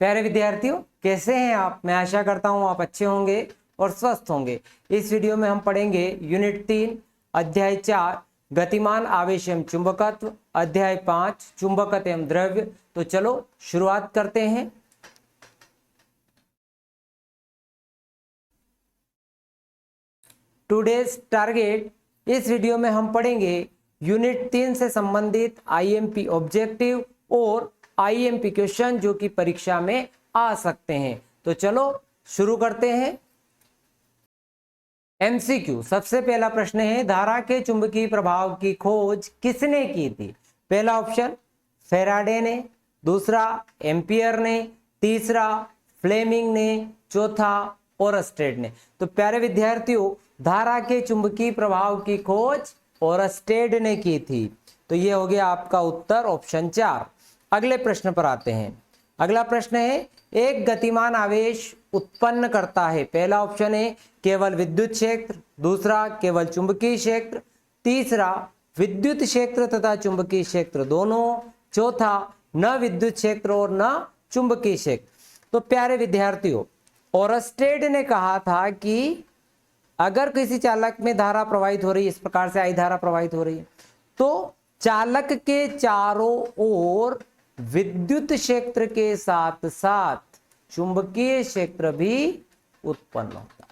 प्यारे विद्यार्थियों, कैसे हैं आप? मैं आशा करता हूं आप अच्छे होंगे और स्वस्थ होंगे। इस वीडियो में हम पढ़ेंगे यूनिट 3 अध्याय 4 गतिमान आवेश एवं चुंबकत्व, अध्याय 5 चुंबकत्व एवं द्रव्य। तो चलो शुरुआत करते हैं। टुडेज टारगेट, इस वीडियो में हम पढ़ेंगे यूनिट 3 से संबंधित आईएमपी ऑब्जेक्टिव और आईएमपी क्वेश्चन जो कि परीक्षा में आ सकते हैं। तो चलो शुरू करते हैं। एमसीक्यू, सबसे पहला प्रश्न है, धारा के चुंबकीय प्रभाव की खोज किसने की थी? पहला ऑप्शन फैराडे ने, दूसरा एम्पियर ने, तीसरा फ्लेमिंग ने, चौथा ओरस्टेड ने। तो प्यारे विद्यार्थियों, धारा के चुंबकीय प्रभाव की खोज ओरस्टेड ने की थी। तो ये हो गया आपका उत्तर ऑप्शन 4। अगले प्रश्न पर आते हैं। अगला प्रश्न है, एक गतिमान आवेश उत्पन्न करता है। पहला ऑप्शन है केवल विद्युत क्षेत्र, दूसरा केवल चुंबकीय क्षेत्र, तीसरा विद्युत क्षेत्र तथा चुंबकीय क्षेत्र दोनों, चौथा न विद्युत क्षेत्र और न चुंबकीय क्षेत्र। तो प्यारे विद्यार्थियों, ओरस्टेड ने कहा था कि अगर किसी चालक में धारा प्रवाहित हो रही है, इस प्रकार से आई धारा प्रवाहित हो रही है, तो चालक के चारों ओर विद्युत क्षेत्र के साथ साथ चुंबकीय क्षेत्र भी उत्पन्न होता है।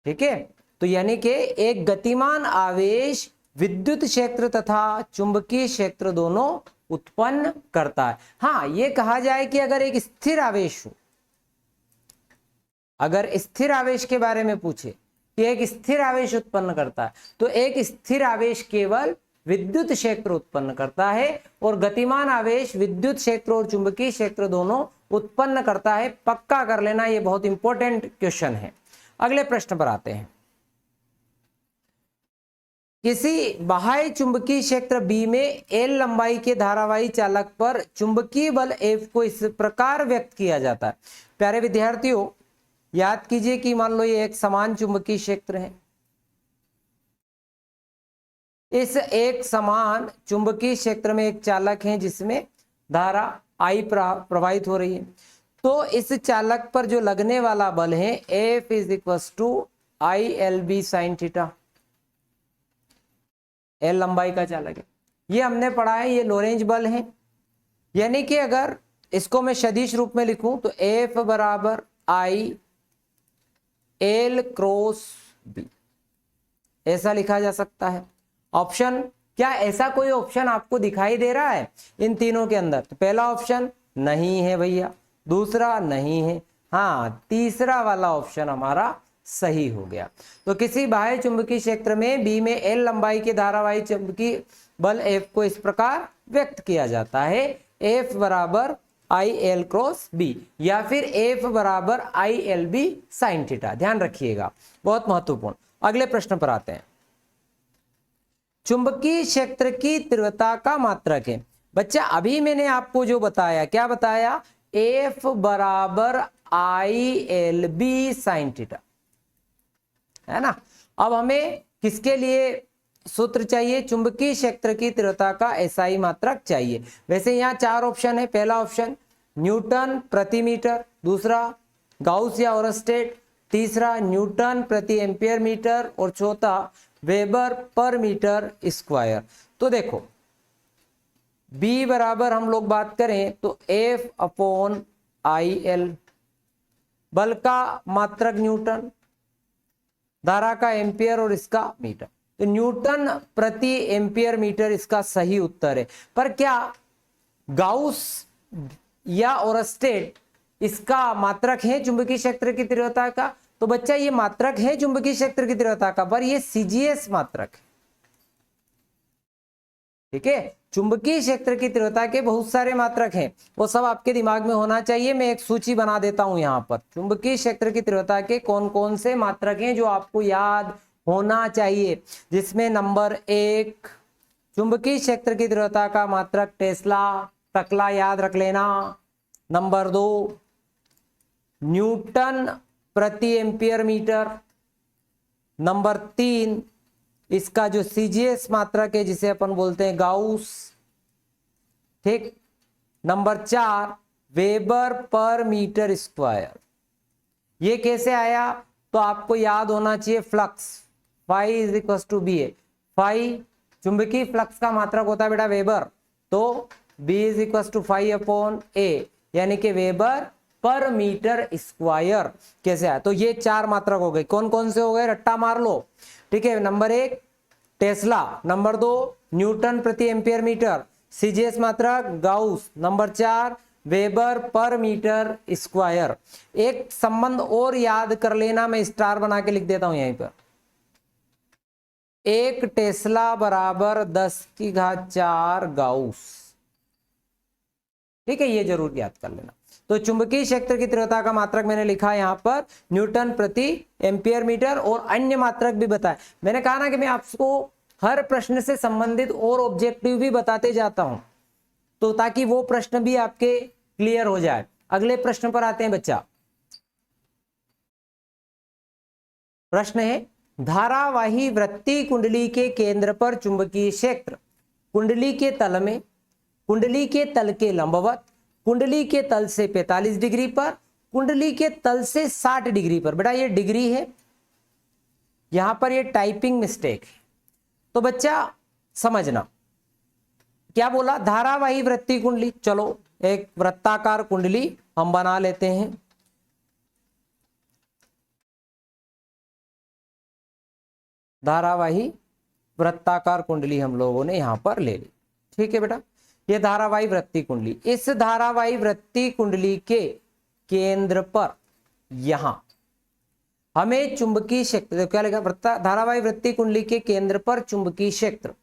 ठीक है, तो यानी कि एक गतिमान आवेश विद्युत क्षेत्र तथा चुंबकीय क्षेत्र दोनों उत्पन्न करता है। हाँ, यह कहा जाए कि अगर एक स्थिर आवेश हो, अगर स्थिर आवेश के बारे में पूछे कि एक स्थिर आवेश उत्पन्न करता है, तो एक स्थिर आवेश केवल विद्युत क्षेत्र उत्पन्न करता है और गतिमान आवेश विद्युत क्षेत्र और चुंबकीय क्षेत्र दोनों उत्पन्न करता है। पक्का कर लेना, यह बहुत इंपॉर्टेंट क्वेश्चन है। अगले प्रश्न पर आते हैं। किसी बाह्य चुंबकीय क्षेत्र बी में एल लंबाई के धारावाही चालक पर चुंबकीय बल एफ को इस प्रकार व्यक्त किया जाता है। प्यारे विद्यार्थियों, याद कीजिए कि मान लो ये एक समान चुंबकीय क्षेत्र है। इस एक समान चुंबकीय क्षेत्र में एक चालक है जिसमें धारा आई प्रवाहित हो रही है। तो इस चालक पर जो लगने वाला बल है F is equal to ILB sine theta. L लंबाई का चालक है, ये हमने पढ़ा है, ये लोरेंज बल है। यानी कि अगर इसको मैं सदिश रूप में लिखूं तो F बराबर I L क्रॉस B, ऐसा लिखा जा सकता है। ऑप्शन, क्या ऐसा कोई ऑप्शन आपको दिखाई दे रहा है इन तीनों के अंदर? तो पहला ऑप्शन नहीं है भैया, दूसरा नहीं है, हाँ तीसरा वाला ऑप्शन हमारा सही हो गया। तो किसी बाह्य चुंबकीय क्षेत्र में बी में एल लंबाई के धारावाही चुंबकीय बल एफ को इस प्रकार व्यक्त किया जाता है, एफ बराबर IL क्रॉस बी या फिर एफ बराबर ILB साइन थीटा। ध्यान रखिएगा, बहुत महत्वपूर्ण। अगले प्रश्न पर आते हैं। चुंबकीय क्षेत्र की तीव्रता का मात्रक है। बच्चा, अभी मैंने आपको जो बताया, क्या बताया? एफ बराबर ILB साइन थीटा, है ना। अब हमें किसके लिए सूत्र चाहिए? चुंबकीय क्षेत्र की तीव्रता का SI मात्रक चाहिए। वैसे यहाँ 4 ऑप्शन है। पहला ऑप्शन न्यूटन प्रति मीटर, दूसरा गाउस या ओरस्टेड, तीसरा न्यूटन प्रति एम्पियर मीटर और चौथा वेबर पर मीटर स्क्वायर। तो देखो, B बराबर हम लोग बात करें तो F अपॉन IL, बल का मात्रक न्यूटन, धारा का एम्पियर और इसका मीटर। तो न्यूटन प्रति एम्पियर मीटर इसका सही उत्तर है। पर क्या गाउस या ओरस्टेड इसका मात्रक है चुंबकीय क्षेत्र की तीव्रता का? तो बच्चा, ये मात्रक है चुंबकीय क्षेत्र की तीव्रता का, पर ये CGS मात्रक है। ठीक है, चुंबकीय क्षेत्र की तीव्रता के बहुत सारे मात्रक हैं, वो सब आपके दिमाग में होना चाहिए। मैं एक सूची बना देता हूं यहाँ पर, चुंबकीय क्षेत्र की तीव्रता के कौन कौन से मात्रक हैं जो आपको याद होना चाहिए। जिसमें नंबर 1 चुंबकीय क्षेत्र की तीव्रता का मात्रक टेस्ला, टकला याद रख लेना। नंबर 2 न्यूटन प्रति एम्पियर मीटर। नंबर 3 इसका जो CGS मात्रक है जिसे अपन बोलते हैं गाउस। ठीक, number 4 weber per metre square. ये कैसे आया? तो आपको याद होना चाहिए flux, phi is equal to B है। फाई चुंबकीय फ्लक्स का मात्रक होता है बेटा वेबर, तो B is equal to phi upon A, यानी कि वेबर पर मीटर स्क्वायर कैसे आया? तो ये 4 मात्रक हो गए। कौन कौन से हो गए? रट्टा मार लो, ठीक है। नंबर 1 टेस्ला, नंबर 2 न्यूटन प्रति एम्पियर मीटर, सीजीएस मात्रक gauss, number 4 weber per metre square. एक संबंध और याद कर लेना, मैं स्टार बना के लिख देता हूं यहीं पर। 1 टेस्ला बराबर 10⁴ गाउस, ठीक है, ये जरूर याद कर लेना। तो चुंबकीय क्षेत्र की तीव्रता का मात्रक मैंने लिखा यहां पर न्यूटन प्रति एम्पियर मीटर, और अन्य मात्रक भी बताए। मैंने कहा ना कि मैं आपको हर प्रश्न से संबंधित और ऑब्जेक्टिव भी बताते जाता हूं, तो ताकि वो प्रश्न भी आपके क्लियर हो जाए। अगले प्रश्न पर आते हैं बच्चा। प्रश्न है धारावाही वृत्तीय कुंडली के केंद्र पर चुंबकीय क्षेत्र कुंडली के तल में, कुंडली के तल के लंबवत, कुंडली के तल से 45 डिग्री पर, कुंडली के तल से 60 डिग्री पर। बेटा ये डिग्री है, यहां पर ये टाइपिंग मिस्टेक है, तो बच्चा समझना क्या बोला। धारावाही वृत्तीय कुंडली, चलो एक वृत्ताकार कुंडली हम बना लेते हैं। धारावाही वृत्ताकार कुंडली हम लोगों ने यहां पर ले ली, ठीक है बेटा। ये धारावाही वृत्तीय कुंडली, इस धारावाही वृत्तीय कुंडली के केंद्र पर यहां हमें चुंबकीय क्षेत्र, क्या लिखा, धारावाही वृत्तीय कुंडली के केंद्र पर चुंबकीय क्षेत्र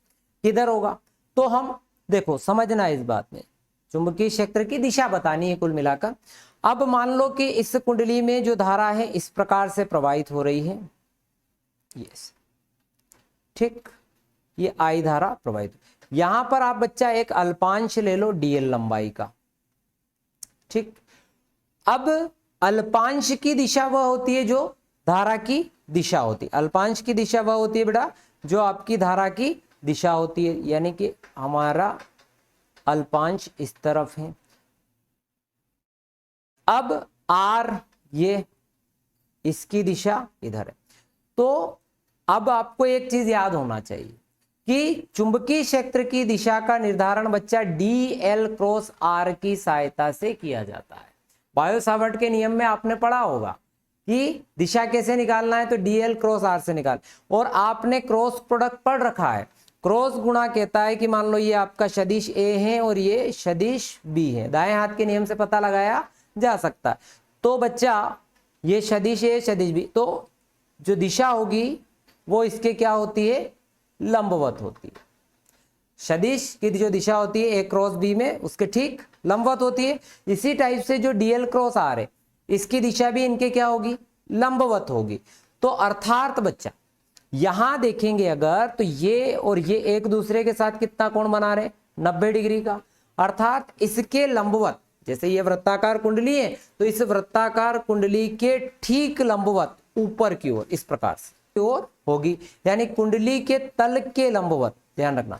किधर होगा? तो हम देखो समझना इस बात में, चुंबकीय क्षेत्र की दिशा बतानी है कुल मिलाकर। अब मान लो कि इस कुंडली में जो धारा है इस प्रकार से प्रवाहित हो रही है, यस, ठीक, ये आई धारा प्रवाहित। यहां पर आप बच्चा एक अल्पांश ले लो डीएल लंबाई का, ठीक। अब अल्पांश की दिशा वह होती है जो धारा की दिशा होती है, अल्पांश की दिशा वह होती है बेटा जो आपकी धारा की दिशा होती है, यानी कि हमारा अल्पांश इस तरफ है। अब आर ये इसकी दिशा इधर है। तो अब आपको एक चीज याद होना चाहिए कि चुंबकीय क्षेत्र की दिशा का निर्धारण बच्चा डीएल क्रॉस आर की सहायता से किया जाता है। बायो सावर्ट के नियम में आपने पढ़ा होगा कि दिशा कैसे निकालना है, तो डीएल क्रॉस आर से निकाल, और आपने क्रॉस प्रोडक्ट पढ़ रखा है। क्रॉस गुणा कहता है कि मान लो ये आपका सदिश ए है और ये सदिश बी है, दाएं हाथ के नियम से पता लगाया जा सकता है। तो बच्चा ये सदिश ए सदिश बी, तो जो दिशा होगी वो इसके क्या होती है, लंबवत होती है। सदिश की जो दिशा होती है ए क्रॉस बी में उसके ठीक लंबवत होती है। इसी टाइप से जो डीएल क्रॉस आर है इसकी दिशा भी इनके क्या होगी, लंबवत होगी। तो अर्थात बच्चा यहां देखेंगे अगर, तो ये और ये एक दूसरे के साथ कितना कोण बना रहे, 90 डिग्री का। अर्थात इसके लंबवत, जैसे ये वृत्ताकार कुंडली है तो इस वृत्ताकार कुंडली के ठीक लंबवत ऊपर की ओर इस प्रकार से ओर होगी, यानी कुंडली के तल के लंबवत, ध्यान रखना,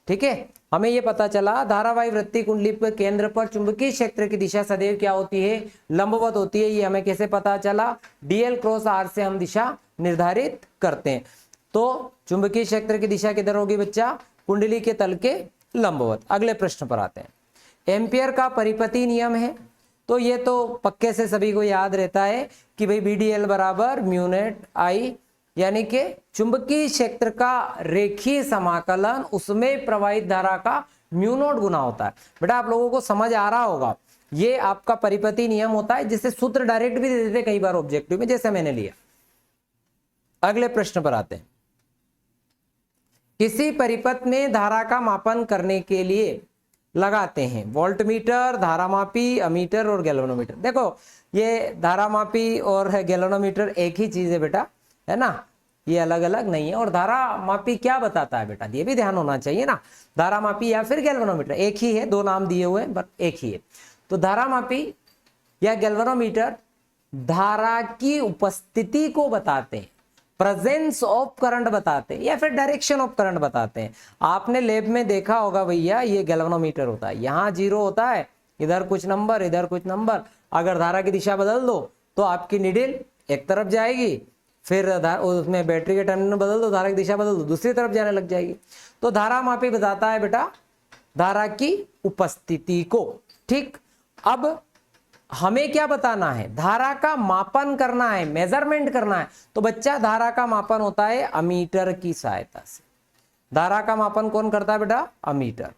ठीक है। हमें यह पता चला धारावाही वृत्तीय कुंडली पर केंद्र पर चुंबकीय क्षेत्र की दिशा सदैव क्या होती है, लंबवत होती है। ये हमें कैसे पता चला, डीएल क्रॉस आर से हम दिशा निर्धारित करते हैं। तो चुंबकीय क्षेत्र की दिशा किधर होगी बच्चा, कुंडली के तल के लंबवत। अगले प्रश्न पर आते हैं। एम्पियर का परिपति नियम है, तो ये तो पक्के से सभी को याद रहता है कि भाई बीडीएल बराबर म्यू नॉट आई, यानी कि चुंबकीय क्षेत्र का रेखीय समाकलन उसमें प्रवाहित धारा का म्यू नॉट गुना होता है। बेटा आप लोगों को समझ आ रहा होगा, ये आपका परिपति नियम होता है, जिससे सूत्र डायरेक्ट भी दे देते कई बार ऑब्जेक्टिव में, जैसे मैंने लिया। अगले प्रश्न पर आते हैं। किसी परिपथ में धारा का मापन करने के लिए लगाते हैं वोल्टमीटर, धारामापी, अमीटर और गैल्वेनोमीटर। देखो ये धारामापी और गैल्वेनोमीटर एक ही चीज है बेटा, है ना, ये अलग अलग नहीं है। और धारामापी क्या बताता है बेटा, ये भी ध्यान होना चाहिए ना, धारामापी या फिर गैल्वेनोमीटर एक ही है, दो नाम दिए हुए हैं बट एक ही है। तो धारामापी या गैल्वेनोमीटर धारा की उपस्थिति को बताते हैं। प्रेजेंस ऑफ करंट बताते हैं या फिर डायरेक्शन ऑफ करंट बताते हैं। आपने लैब में देखा होगा भैया, ये गैल्वेनोमीटर होता है, यहाँ 0 होता है, इधर कुछ नंबर इधर कुछ नंबर, अगर धारा की दिशा बदल दो तो आपकी नीडल एक तरफ जाएगी, फिर उसमें बैटरी के टर्मिनल बदल दो, धारा की दिशा बदल दो, दूसरी तरफ जाने लग जाएगी। तो धारा मापी बताता है बेटा धारा की उपस्थिति को। ठीक, अब हमें क्या बताना है, धारा का मापन करना है, मेजरमेंट करना है। तो बच्चा धारा का मापन होता है अमीटर की सहायता से। धारा का मापन कौन करता है बेटा, अमीटर।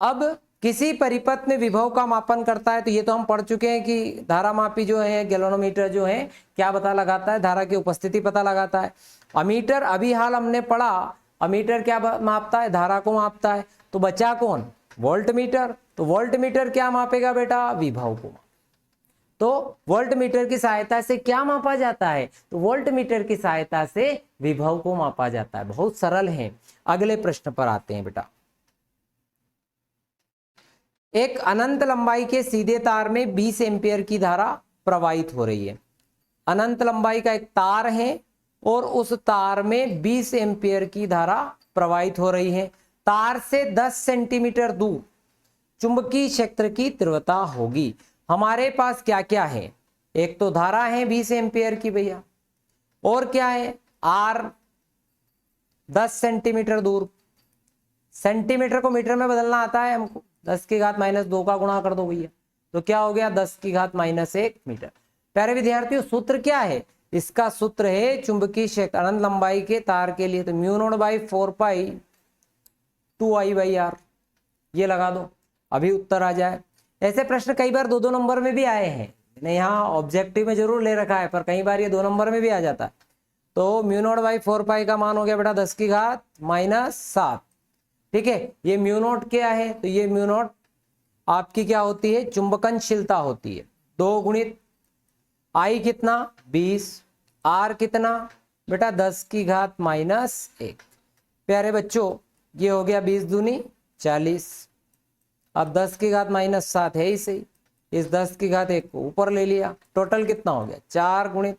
अब किसी परिपथ में विभव का मापन करता है, तो ये तो हम पढ़ चुके हैं कि धारा मापी जो है गैल्वेनोमीटर जो है क्या पता लगाता है, धारा की उपस्थिति पता लगाता है। अमीटर अभी हाल हमने पढ़ा, अमीटर क्या मापता है, धारा को मापता है। तो बचा कौन, वोल्ट मीटर। तो वोल्ट मीटर क्या मापेगा बेटा, विभव को। तो वोल्ट मीटर की सहायता से क्या मापा जाता है, तो वोल्ट मीटर की सहायता से विभव को मापा जाता है। बहुत सरल है। अगले प्रश्न पर आते हैं बेटा। एक अनंत लंबाई के सीधे तार में 20 एम्पियर की धारा प्रवाहित हो रही है। अनंत लंबाई का एक तार है और उस तार में 20 एम्पियर की धारा प्रवाहित हो रही है। तार से 10 सेंटीमीटर दूर चुंबकीय क्षेत्र की तीव्रता होगी। हमारे पास क्या क्या है, एक तो धारा है 20 एम्पियर की भैया, और क्या है, आर 10 सेंटीमीटर दूर। सेंटीमीटर को मीटर में बदलना आता है हमको, 10 की घात -2 का गुणा कर दो भैया, तो क्या हो गया 10 की घात -1 मीटर। प्यारे विद्यार्थियों, सूत्र क्या है, इसका सूत्र है चुंबकीय क्षेत्र अनंत लंबाई के तार के लिए तो μ0/4π 2I/r, ये लगा दो, अभी उत्तर आ जाए। ऐसे प्रश्न कई बार 2-2 नंबर में भी आए हैं, मैंने यहाँ ऑब्जेक्टिव में जरूर ले रखा है, पर कई बार ये 2 नंबर में भी आ जाता है। तो μ0/4π का मान हो गया बेटा 10 की घात -7। ठीक है, ये μ0 क्या है, तो ये μ0 आपकी क्या होती है, चुंबकनशीलता होती है। 2 गुणित I कितना 20, R कितना बेटा 10 की घात -1। प्यारे बच्चों, ये हो गया 20 दूनी 40। अब 10 की घात -7 है ही सही, इस 10 की घात 1 को ऊपर ले लिया, टोटल कितना हो गया 4 गुणित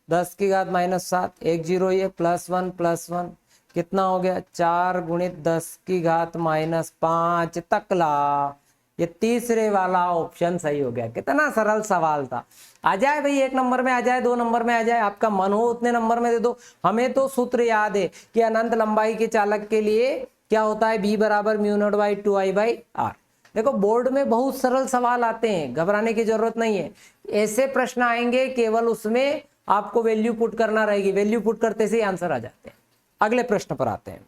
10 की घात -7, 1 0 ये +1 कितना हो गया 4 गुणित 10 की घात -5 तकला। ये तीसरे वाला ऑप्शन सही हो गया। कितना सरल सवाल था। आ जाए भाई 1 नंबर में आ जाए, 2 नंबर में आ जाए, आपका मन हो उतने नंबर में दे दो। हमें तो सूत्र याद है कि अनंत लंबाई के चालक के लिए क्या होता है, B = μ0/2I/r। देखो बोर्ड में बहुत सरल सवाल आते हैं, घबराने की जरूरत नहीं है। ऐसे प्रश्न आएंगे, केवल उसमें आपको वैल्यू पुट करना रहेगी, वैल्यू पुट करते से आंसर आ जाते हैं। अगले प्रश्न पर आते हैं।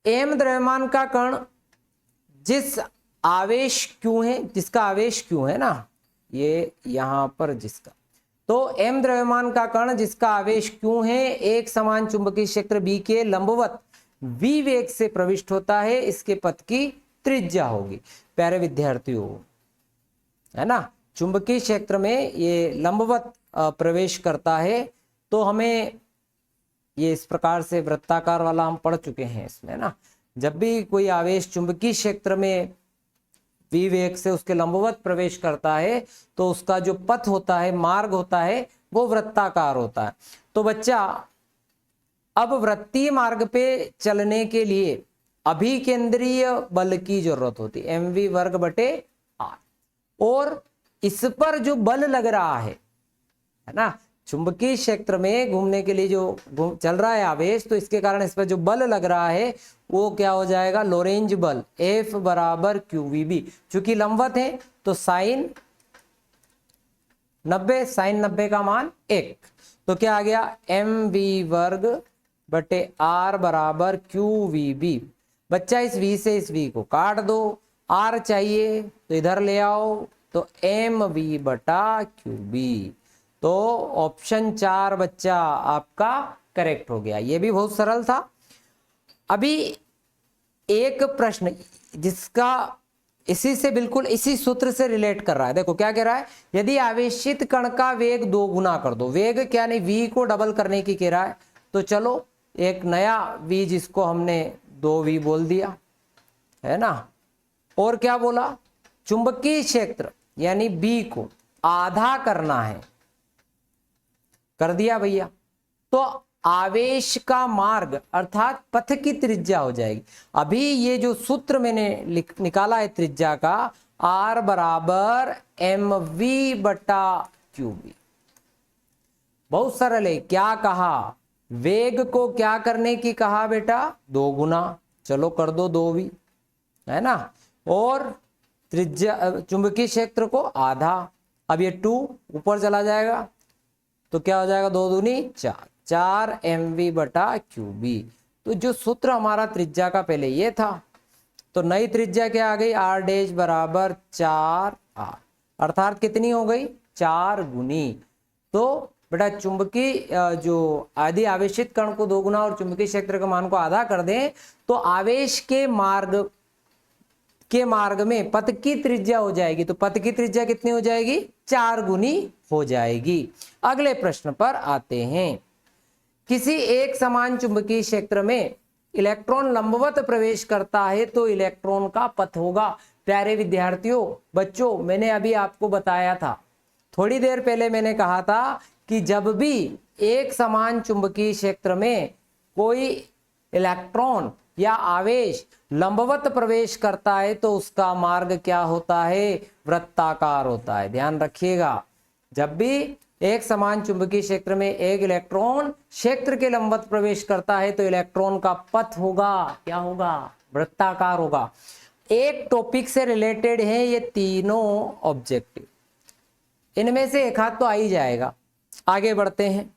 एम द्रव्यमान का कण जिस आवेश क्यों है, जिसका आवेश क्यों है ना, ये यहां पर जिसका, तो एम द्रव्यमान का कण जिसका आवेश क्यों है एक समान चुंबकीय क्षेत्र बी के लंबवत v वेग से प्रविष्ट होता है, इसके पथ की त्रिज्या होगी। प्यारे विद्यार्थियों, है ना, चुंबकीय क्षेत्र में ये लंबवत प्रवेश करता है, तो हमें ये इस प्रकार से वृत्ताकार वाला हम पढ़ चुके हैं इसमें ना। जब भी कोई आवेश चुंबकीय क्षेत्र में v वेग से उसके लंबवत प्रवेश करता है, तो उसका जो पथ होता है, मार्ग होता है, वो वृत्ताकार होता है। तो बच्चा, अब वृत्तीय मार्ग पे चलने के लिए अभिकेंद्रीय बल की जरूरत होती है, mv²/r। और इस पर जो बल लग रहा है ना, चुंबकीय क्षेत्र में घूमने के लिए जो चल रहा है आवेश, तो इसके कारण इस पर जो बल लग रहा है वो क्या हो जाएगा, लोरेंज बल, F = qvb। चूंकि लंबवत है तो sin 90 का मान 1, तो क्या आ गया mv² r = qvb। बच्चा इस v से इस v को काट दो, r चाहिए तो इधर ले आओ, तो mv/qb। तो ऑप्शन 4 बच्चा आपका करेक्ट हो गया। ये भी बहुत सरल था। अभी एक प्रश्न जिसका इसी से बिल्कुल इसी सूत्र से रिलेट कर रहा है, देखो क्या कह रहा है, यदि आवेशित कण का वेग 2 गुना कर दो, वेग क्या नहीं, v को डबल करने की कह रहा है, तो चलो एक नया v जिसको हमने 2v बोल दिया, है ना। और क्या बोला, चुंबकीय क्षेत्र यानी b को आधा करना है, कर दिया भैया। तो आवेश का मार्ग अर्थात पथ की त्रिज्या हो जाएगी। अभी ये जो सूत्र मैंने निकाला है त्रिज्या का, R बराबर mv बटा qv, बहुत सरल है। क्या कहा, वेग को क्या करने की कहा बेटा, 2 गुना, चलो कर दो 2 भी, है ना, और त्रिज्या चुंबकीय क्षेत्र को आधा। अब ये 2 ऊपर चला जाएगा तो क्या हो जाएगा, 2 दूनी 4 mv बटा qb। तो जो सूत्र हमारा त्रिज्या का पहले ये था, तो नई त्रिज्या क्या आ गई, r डैश बराबर 4r, अर्थात कितनी हो गई, 4 गुनी। तो बेटा चुंबकीय जो आदि आवेशित कण को 2 गुना और चुंबकीय क्षेत्र के मान को आधा कर दें तो आवेश के मार्ग में पथ की त्रिज्या हो जाएगी। तो पथ की त्रिज्या कितनी हो जाएगी, 4 गुनी हो जाएगी। अगले प्रश्न पर आते हैं। किसी एक समान चुंबकीय क्षेत्र में इलेक्ट्रॉन लंबवत प्रवेश करता है तो इलेक्ट्रॉन का पथ होगा। प्यारे विद्यार्थियों, बच्चों, मैंने अभी आपको बताया था, थोड़ी देर पहले मैंने कहा था कि जब भी एक समान चुंबकीय क्षेत्र में कोई इलेक्ट्रॉन या आवेश लंबवत प्रवेश करता है तो उसका मार्ग क्या होता है, वृत्ताकार होता है। ध्यान रखिएगा, जब भी एक समान चुंबकीय क्षेत्र में एक इलेक्ट्रॉन क्षेत्र के लंबवत प्रवेश करता है तो इलेक्ट्रॉन का पथ होगा, क्या होगा, वृत्ताकार होगा। एक टॉपिक से रिलेटेड है ये तीनों ऑब्जेक्टिव, इनमें से एक हाथ तो आ ही जाएगा। आगे बढ़ते हैं।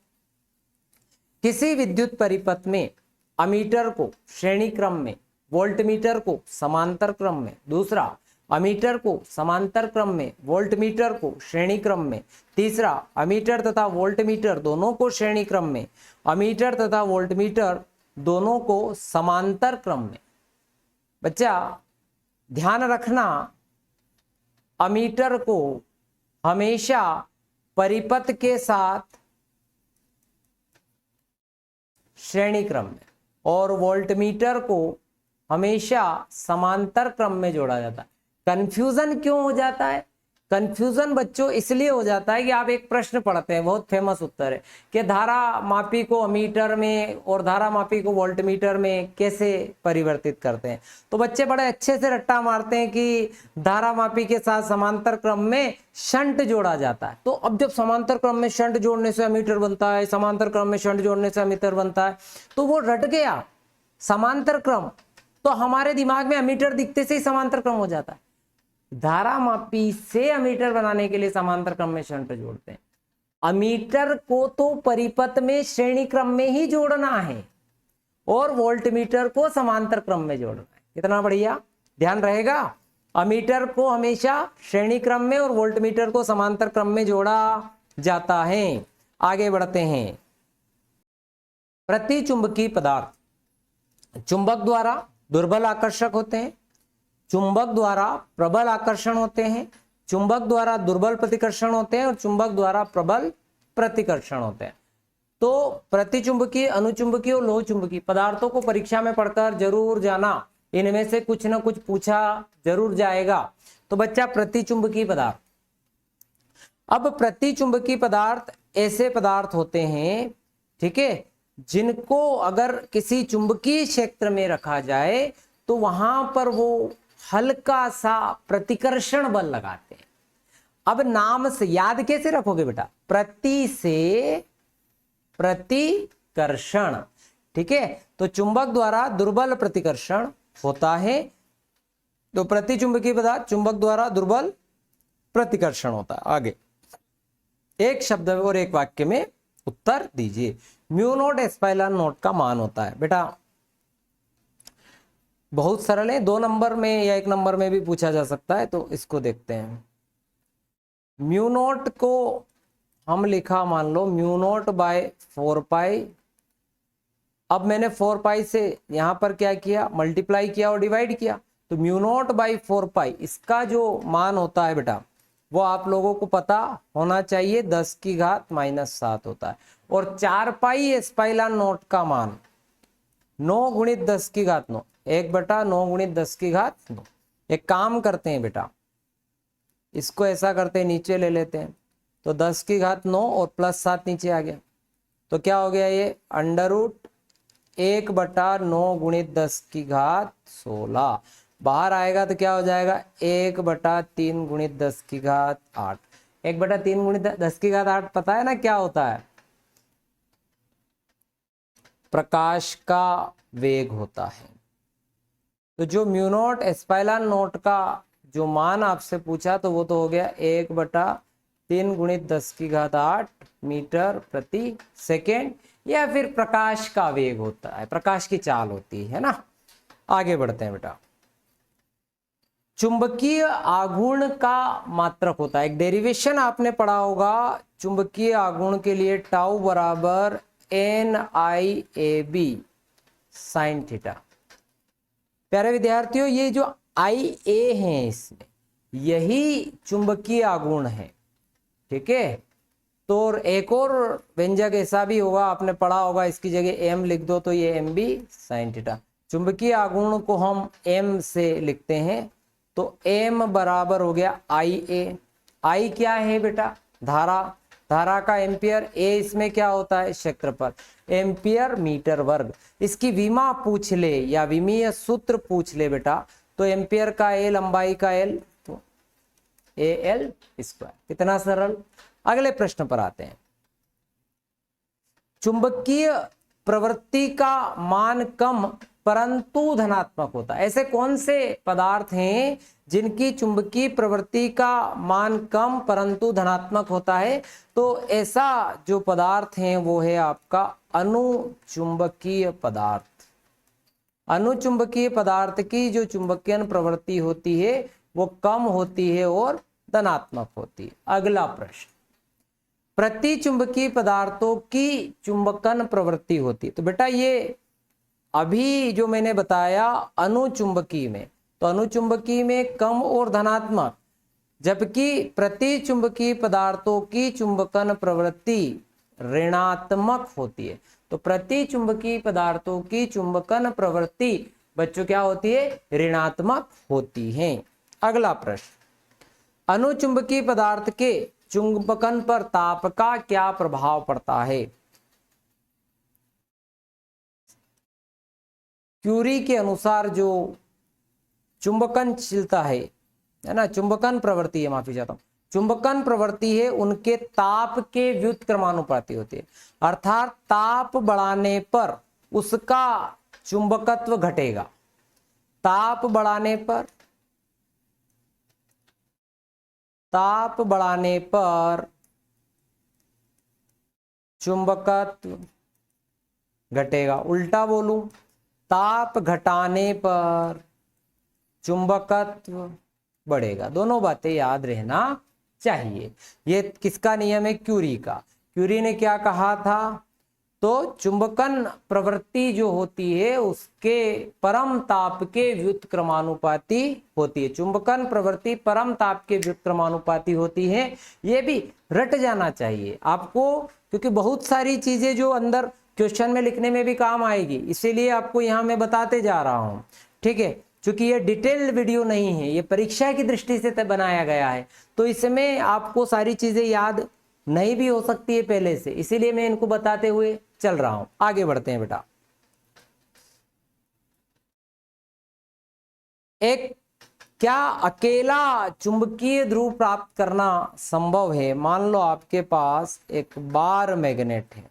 किसी विद्युत परिपथ में अमीटर को श्रेणी क्रम में, वोल्टमीटर को समांतर क्रम में, दूसरा अमीटर को समांतर क्रम में, वोल्टमीटर को श्रेणी क्रम में, तीसरा अमीटर तथा वोल्टमीटर दोनों को श्रेणी क्रम में, अमीटर तथा वोल्टमीटर दोनों को समांतर क्रम में। बच्चा ध्यान रखना, अमीटर को हमेशा परिपथ के साथ श्रेणी क्रम में और वोल्टमीटर को हमेशा समांतर क्रम में जोड़ा जाता है। कंफ्यूजन क्यों हो जाता है, कंफ्यूजन बच्चों इसलिए हो जाता है कि आप एक प्रश्न पढ़ते हैं, बहुत फेमस उत्तर है कि धारा मापी को अमीटर में और धारा मापी को वोल्टमीटर में कैसे परिवर्तित करते हैं। तो बच्चे बड़े अच्छे से रट्टा मारते हैं कि धारा मापी के साथ समांतर क्रम में शंट जोड़ा जाता है। तो अब जब समांतर क्रम में शंट जोड़ने से अमीटर बनता है, समांतर क्रम में शंट जोड़ने से अमीटर बनता है, तो वो रट गया समांतर क्रम, तो हमारे दिमाग में अमीटर दिखते से ही समांतर क्रम हो जाता है। धारा मापी से अमीटर बनाने के लिए समांतर क्रम में शंट जोड़ते हैं। अमीटर को तो परिपथ में श्रेणी क्रम में ही जोड़ना है और वोल्टमीटर को समांतर क्रम में जोड़ना है। कितना बढ़िया, ध्यान रहेगा। अमीटर को हमेशा श्रेणी क्रम में और वोल्टमीटर को समांतर क्रम में जोड़ा जाता है। आगे बढ़ते हैं। प्रतिचुंबकीय पदार्थ चुंबक द्वारा दुर्बल आकर्षक होते हैं, चुंबक द्वारा प्रबल आकर्षण होते हैं, चुंबक द्वारा दुर्बल प्रतिकर्षण होते हैं और चुंबक द्वारा प्रबल प्रतिकर्षण होते हैं। तो प्रतिचुंबकीय, अनुचुंबकीय और लोह चुंबकीय पदार्थों को परीक्षा में पढ़कर जरूर जाना, इनमें से कुछ ना कुछ पूछा जरूर जाएगा। तो बच्चा प्रतिचुंबकीय पदार्थ, अब प्रतिचुंबकीय पदार्थ ऐसे पदार्थ होते हैं, ठीक है, जिनको अगर किसी चुंबकीय क्षेत्र में रखा जाए तो वहां पर वो हल्का सा प्रतिकर्षण बल लगाते हैं। अब नाम से याद कैसे रखोगे बेटा, प्रति से प्रतिकर्षण, ठीक है। तो चुंबक द्वारा दुर्बल प्रतिकर्षण होता है, तो प्रतिचुंबकीय पदार्थ चुंबक द्वारा दुर्बल प्रतिकर्षण होता है। आगे एक शब्द और एक वाक्य में उत्तर दीजिए। म्यू नॉट एप्सिलॉन नॉट का मान होता है बेटा, बहुत सरल है, 2 नंबर में या 1 नंबर में भी पूछा जा सकता है। तो इसको देखते हैं। म्यू नॉट को हम लिखा, मान लो म्यू नॉट बाय 4 पाई। अब मैंने 4 पाई से यहां पर क्या किया, मल्टीप्लाई किया और डिवाइड किया। तो म्यू नॉट बाई 4 पाई इसका जो मान होता है बेटा वो आप लोगों को पता होना चाहिए, 10 की घात -7 होता है। और 4 पाई एप्सिलॉन नॉट का मान 9 गुणित 10 की घात 9, 1/9 गुणित 10 की घात 9। एक काम करते हैं बेटा, इसको ऐसा करते हैं, नीचे ले लेते हैं। तो 10 की घात 9 और +7 नीचे आ गया, तो क्या हो गया ये √1/9 गुणित 10 की घात 16। बाहर आएगा तो क्या हो जाएगा 1/3 गुणित 10 की घात 8। 1/3 गुणित 10 की घात 8 पता है ना क्या होता है? प्रकाश का वेग होता है। तो जो म्यू नॉट एप्सिलॉन नॉट का जो मान आपसे पूछा तो वो तो हो गया 1/3 गुणित 10 की घात 8 मीटर प्रति सेकेंड, या फिर प्रकाश का वेग होता है, प्रकाश की चाल होती है ना। आगे बढ़ते हैं बेटा। चुंबकीय आघूर्ण का मात्रक होता है, एक डेरिवेशन आपने पढ़ा होगा चुंबकीय आघूर्ण के लिए, टाउ बराबर NIAB साइन थीटा। प्यारे विद्यार्थियों, ये जो IA है इसमें यही चुंबकीय आघूर्ण है, ठीक है। तो एक और व्यंजक ऐसा भी होगा, आपने पढ़ा होगा, इसकी जगह M लिख दो तो ये MB साइन थीटा। चुंबकीय आघूर्ण को हम M से लिखते हैं, तो M बराबर हो गया IA। I क्या है बेटा? धारा, धारा का एम्पियर, A इसमें क्या होता है? क्षेत्रफल, एम्पियर मीटर वर्ग। इसकी विमा पूछ ले या विमीय सूत्र पूछ ले बेटा, तो एम्पियर का A, लंबाई का L, तो AL²। कितना सरल। अगले प्रश्न पर आते हैं। चुंबकीय प्रवृत्ति का मान कम परंतु धनात्मक होता है। ऐसे कौन से पदार्थ हैं जिनकी चुंबकीय प्रवृत्ति का मान कम परंतु धनात्मक होता है? तो ऐसा जो पदार्थ है वो है आपका अनुचुंबकीय पदार्थ। अनुचुंबकीय पदार्थ की जो चुंबकीय प्रवृत्ति होती है वो कम होती है और धनात्मक होती है। अगला प्रश्न, प्रतिचुंबकीय पदार्थों की चुंबकन प्रवृत्ति होती है। तो बेटा ये अभी जो मैंने बताया अनुचुंबकीय में, तो अनुचुंबकीय में कम और धनात्मक, जबकि प्रतिचुंबकीय पदार्थों की चुंबकन प्रवृत्ति ऋणात्मक होती है। तो प्रतिचुंबकीय पदार्थों की चुंबकन प्रवृत्ति बच्चों क्या होती है? ऋणात्मक होती है। अगला प्रश्न, अनुचुंबकीय पदार्थ के चुंबकन पर ताप का क्या प्रभाव पड़ता है? क्यूरी के अनुसार जो चुंबकनशीलता है ना, चुंबकन प्रवृत्ति है, माफी चाहता हूं, चुंबकन प्रवृत्ति है, उनके ताप के व्युत्क्रमानुपाती होती है। अर्थात ताप बढ़ाने पर उसका चुंबकत्व घटेगा। ताप बढ़ाने पर, ताप बढ़ाने पर चुंबकत्व घटेगा। उल्टा बोलूं, ताप घटाने पर चुंबकत्व बढ़ेगा। दोनों बातें याद रहना चाहिए। ये किसका नियम है? क्यूरी का। क्यूरी ने क्या कहा था? तो चुंबकन प्रवृत्ति जो होती है उसके परम ताप के व्युत्क्रमानुपाती होती है। चुंबकन प्रवृत्ति परम ताप के व्युत्क्रमानुपाती होती है। ये भी रट जाना चाहिए आपको, क्योंकि बहुत सारी चीजें जो अंदर क्वेश्चन में लिखने में भी काम आएगी, इसीलिए आपको यहाँ मैं बताते जा रहा हूँ, ठीक है। क्योंकि ये डिटेल्ड वीडियो नहीं है, ये परीक्षा की दृष्टि से बनाया गया है, तो इसमें आपको सारी चीजें याद नहीं भी हो सकती है पहले से, इसीलिए मैं इनको बताते हुए चल रहा हूं। आगे बढ़ते हैं बेटा। एक, क्या अकेला चुंबकीय ध्रुव प्राप्त करना संभव है? मान लो आपके पास एक बार मैग्नेट है,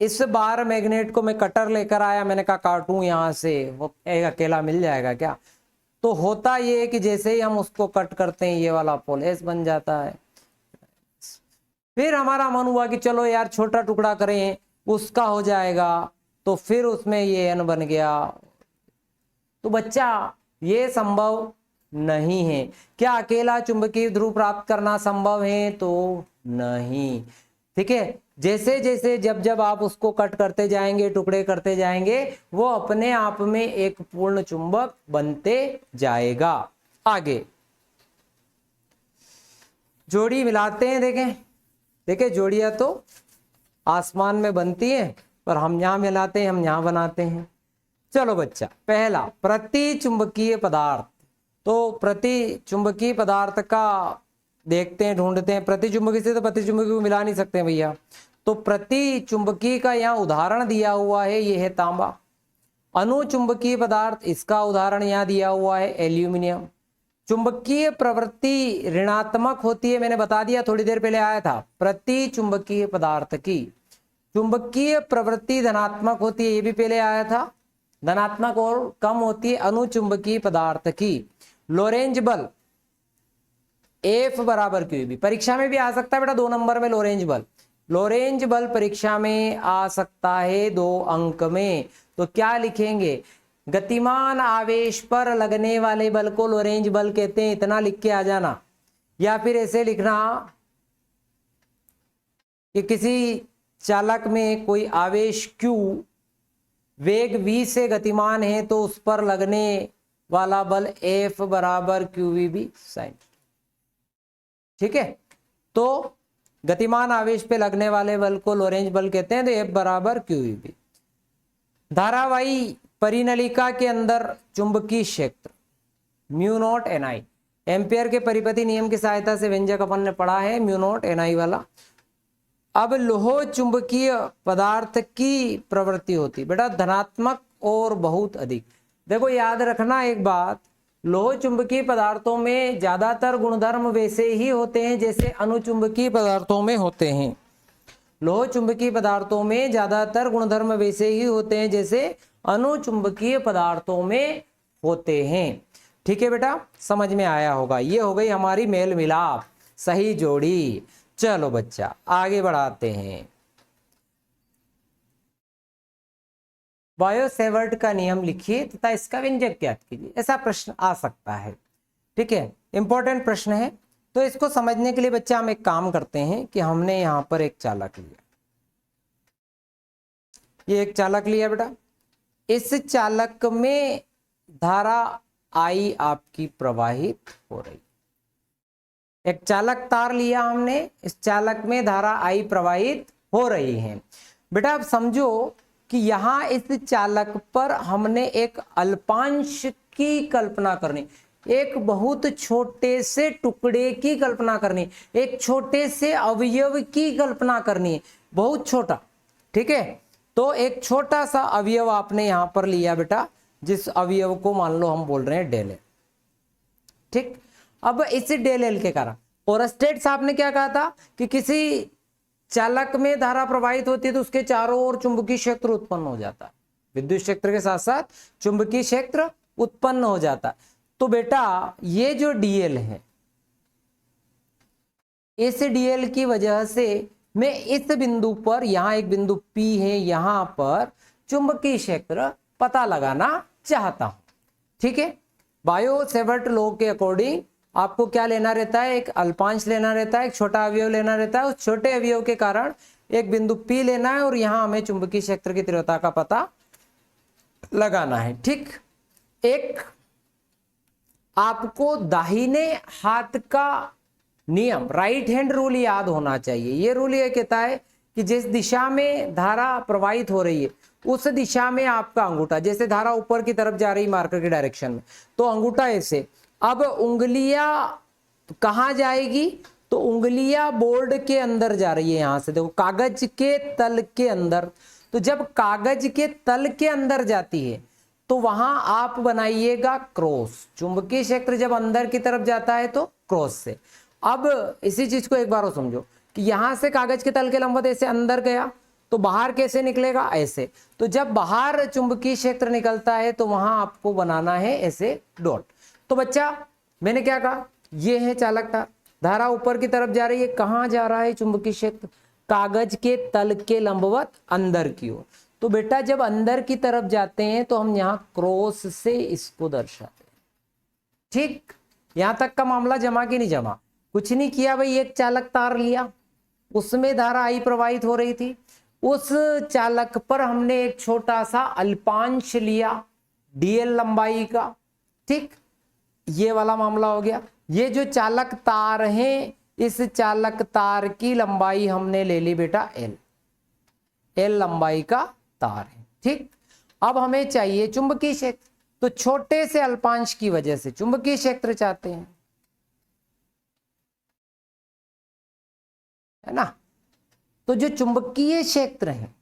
इस बार मैग्नेट को मैं कटर लेकर आया, मैंने कहा काटूं यहां से, वो एक अकेला मिल जाएगा क्या? तो होता ये है कि जैसे ही हम उसको कट करते हैं ये वाला पोल एस बन जाता है। फिर हमारा मन हुआ कि चलो यार छोटा टुकड़ा करें, उसका हो जाएगा, तो फिर उसमें ये एन बन गया। तो बच्चा ये संभव नहीं है। क्या अकेला चुंबकीय ध्रुव प्राप्त करना संभव है? तो नहीं, ठीक है। जैसे जैसे जब जब आप उसको कट करते जाएंगे, टुकड़े करते जाएंगे, वो अपने आप में एक पूर्ण चुंबक बनते जाएगा। आगे जोड़ी मिलाते हैं, देखें देखें, जोड़ियां तो आसमान में बनती हैं, पर हम यहां मिलाते हैं, हम यहां बनाते हैं। चलो बच्चा, पहला प्रतिचुंबकीय पदार्थ। तो प्रतिचुंबकीय पदार्थ का देखते हैं, ढूंढते हैं। प्रतिचुंबकी से तो प्रतिचुंबकी को मिला नहीं सकते भैया, तो प्रतिचुंबकी का यहाँ उदाहरण दिया हुआ है, ये है तांबा। अनुचुंबकीय पदार्थ, इसका उदाहरण यहाँ दिया हुआ है एल्यूमिनियम। चुंबकीय प्रवृत्ति ऋणात्मक होती है, मैंने बता दिया, थोड़ी देर पहले आया था। प्रतिचुंबकीय पदार्थ की चुंबकीय प्रवृत्ति धनात्मक होती है, ये भी पहले आया था, धनात्मक और कम होती है अनुचुंबकीय पदार्थ की। लोरेंज बल F बराबर QEB, परीक्षा में भी आ सकता है बेटा 2 नंबर में। लोरेंज बल, लोरेंज बल परीक्षा में आ सकता है 2 अंक में। तो क्या लिखेंगे, गतिमान आवेश पर लगने वाले बल को लोरेंज बल कहते हैं, इतना लिख के आ जाना। या फिर ऐसे लिखना कि किसी चालक में कोई आवेश Q वेग v से गतिमान है तो उस पर लगने वाला बल F बराबर QVB sin। ठीक है, तो गतिमान आवेश पे लगने वाले बल को लोरेंज बल कहते हैं, तो F बराबर QEB। धारावाही परिनलिका के अंदर चुंबकीय क्षेत्र म्यू नॉट NI, एम्पियर के परिपति नियम की सहायता से व्यंजक अपन ने पढ़ा है, म्यू नॉट NI वाला। अब लोह चुंबकीय पदार्थ की प्रवृत्ति होती बेटा धनात्मक और बहुत अधिक। देखो याद रखना एक बात, लोह चुंबकीय पदार्थों में ज्यादातर गुणधर्म वैसे ही होते हैं जैसे अनुचुंबकीय पदार्थों में होते हैं। लोह चुंबकीय पदार्थों में ज्यादातर गुणधर्म वैसे ही होते हैं जैसे अनुचुंबकीय पदार्थों में होते हैं। ठीक है बेटा, समझ में आया होगा। ये हो गई हमारी मेल मिलाप, सही जोड़ी। चलो बच्चा आगे बढ़ाते हैं। बायो-सेवर्ट का नियम लिखिए तथा इसका व्यंजक ज्ञात कीजिए, ऐसा प्रश्न आ सकता है। ठीक है, इंपॉर्टेंट प्रश्न है। तो इसको समझने के लिए बच्चा हम एक काम करते हैं कि हमने यहां पर एक चालक लिया, ये एक चालक लिया बेटा, इस चालक में धारा I आपकी प्रवाहित हो रही। एक चालक तार लिया हमने, इस चालक में धारा I प्रवाहित हो रही है। बेटा अब समझो कि यहां इस चालक पर हमने एक अल्पांश की कल्पना करनी, एक बहुत छोटे से टुकड़े की कल्पना करनी, एक छोटे से अवयव की कल्पना करनी है, बहुत छोटा। ठीक है, तो एक छोटा सा अवयव आपने यहां पर लिया बेटा, जिस अवयव को मान लो हम बोल रहे हैं डेल एल। ठीक, अब इस डेल एल के कारण ओरस्टेड साहब ने क्या कहा था कि किसी चालक में धारा प्रवाहित होती है तो उसके चारों ओर चुंबकीय क्षेत्र उत्पन्न हो जाता है, विद्युत क्षेत्र के साथ साथ चुंबकीय क्षेत्र उत्पन्न हो जाता है। तो बेटा ये जो डीएल है, इस डीएल की वजह से मैं इस बिंदु पर, यहां एक बिंदु P है, यहां पर चुंबकीय क्षेत्र पता लगाना चाहता हूं। ठीक है, बायो-सेवर्ट लॉ के अकॉर्डिंग आपको क्या लेना रहता है, एक अल्पांश लेना रहता है, एक छोटा अवयव लेना रहता है। उस छोटे अवयव के कारण एक बिंदु P लेना है और यहां हमें चुंबकीय क्षेत्र की तीव्रता का पता लगाना है। ठीक, एक आपको दाहिने हाथ का नियम, राइट हैंड रूल याद होना चाहिए। ये रूल ये कहता है कि जिस दिशा में धारा प्रवाहित हो रही है उस दिशा में आपका अंगूठा, जैसे धारा ऊपर की तरफ जा रही मार्कर की डायरेक्शन में, तो अंगूठा ऐसे। अब उंगलियां कहां जाएगी, तो उंगलियां बोर्ड के अंदर जा रही है, यहां से देखो कागज के तल के अंदर। तो जब कागज के तल के अंदर जाती है तो वहां आप बनाइएगा क्रॉस, चुंबकीय क्षेत्र जब अंदर की तरफ जाता है तो क्रॉस से। अब इसी चीज को एक बार और समझो कि यहां से कागज के तल के लंबवत ऐसे अंदर गया तो बाहर कैसे निकलेगा, ऐसे। तो जब बाहर चुंबकीय क्षेत्र निकलता है तो वहां आपको बनाना है ऐसे डॉट। तो बच्चा मैंने क्या कहा, ये है चालक तार, धारा ऊपर की तरफ जा रही है, कहां जा रहा है चुंबकीय क्षेत्र, कागज के तल के लंबवत अंदर की ओर। तो बेटा जब अंदर की तरफ जाते हैं तो हम यहाँ क्रॉस से इसको दर्शाते हैं। ठीक, यहां तक का मामला जमा कि नहीं जमा, कुछ नहीं किया भाई, एक चालक तार लिया, उसमें धारा I प्रवाहित हो रही थी, उस चालक पर हमने एक छोटा सा अल्पांश लिया डीएल लंबाई का। ठीक, ये वाला मामला हो गया। ये जो चालक तार है, इस चालक तार की लंबाई हमने ले ली बेटा एल, एल लंबाई का तार है। ठीक, अब हमें चाहिए चुंबकीय क्षेत्र, तो छोटे से अल्पांश की वजह से चुंबकीय क्षेत्र चाहते हैं। है ना। तो जो चुंबकीय क्षेत्र है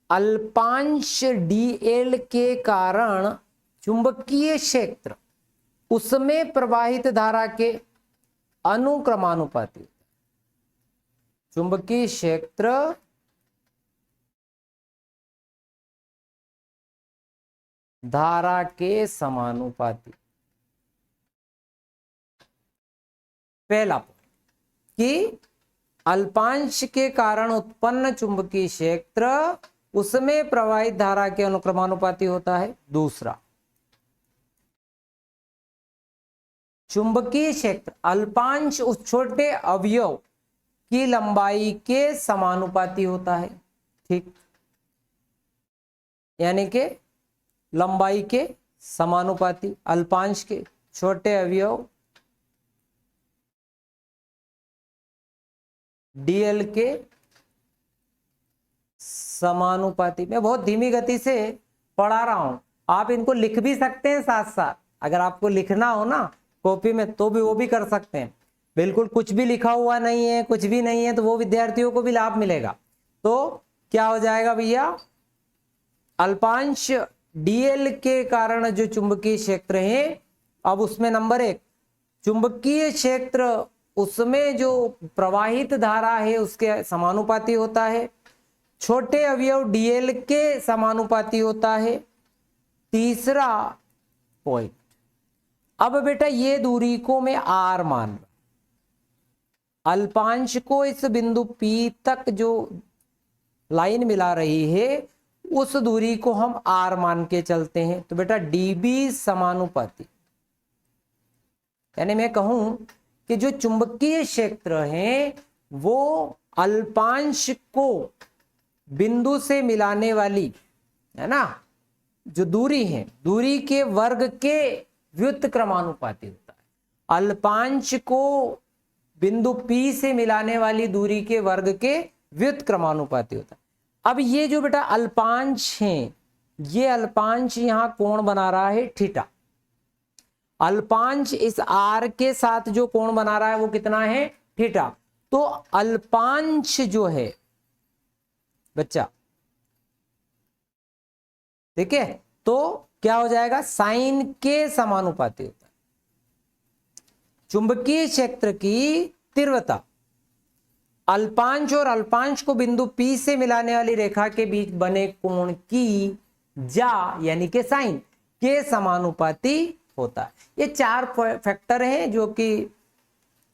अल्पांश dl के कारण चुंबकीय क्षेत्र उसमें प्रवाहित धारा के अनुक्रमानुपाती, चुंबकीय क्षेत्र धारा के समानुपाती। पहला कि अल्पांश के कारण उत्पन्न चुंबकीय क्षेत्र उसमें प्रवाहित धारा के अनुक्रमानुपाती होता है। दूसरा, चुंबकीय क्षेत्र अल्पांश उस छोटे अवयव की लंबाई के समानुपाती होता है। ठीक, यानी कि लंबाई के समानुपाती, अल्पांश के छोटे अवयव dl के समानुपाती। मैं बहुत धीमी गति से पढ़ा रहा हूं, आप इनको लिख भी सकते हैं साथ साथ। अगर आपको लिखना हो ना कॉपी में तो भी वो भी कर सकते हैं। बिल्कुल कुछ भी लिखा हुआ नहीं है, कुछ भी नहीं है, तो वो विद्यार्थियों को भी लाभ मिलेगा। तो क्या हो जाएगा भैया, अल्पांश dl के कारण जो चुंबकीय क्षेत्र है, अब उसमें नंबर 1 चुंबकीय क्षेत्र उसमें जो प्रवाहित धारा है उसके समानुपाती होता है। छोटे अवयव dl के समानुपाती होता है। तीसरा पॉइंट, अब बेटा ये दूरी को मैं r मान रहा, अल्पांश को इस बिंदु P तक जो लाइन मिला रही है उस दूरी को हम r मान के चलते हैं। तो बेटा dB समानुपाती, यानी मैं कहूं कि जो चुंबकीय क्षेत्र है वो अल्पांश को बिंदु से मिलाने वाली, है ना, जो दूरी है, दूरी के वर्ग के व्युत्क्रमानुपाती होता है। अल्पांश को बिंदु P से मिलाने वाली दूरी के वर्ग के व्युत्क्रमानुपाती होता है। अब ये जो बेटा अल्पांश हैं, ये अल्पांश यहां कोण बना रहा है थीटा। अल्पांश इस r के साथ जो कोण बना रहा है वो कितना है, थीटा। तो अल्पांश जो है बच्चा, ठीक है, तो क्या हो जाएगा, साइन के समानुपाती होता है। चुंबकीय क्षेत्र की तीव्रता अल्पांश और अल्पांश को बिंदु P से मिलाने वाली रेखा के बीच बने कोण की जा यानी कि साइन के समानुपाती होता है। ये 4 फैक्टर हैं जो कि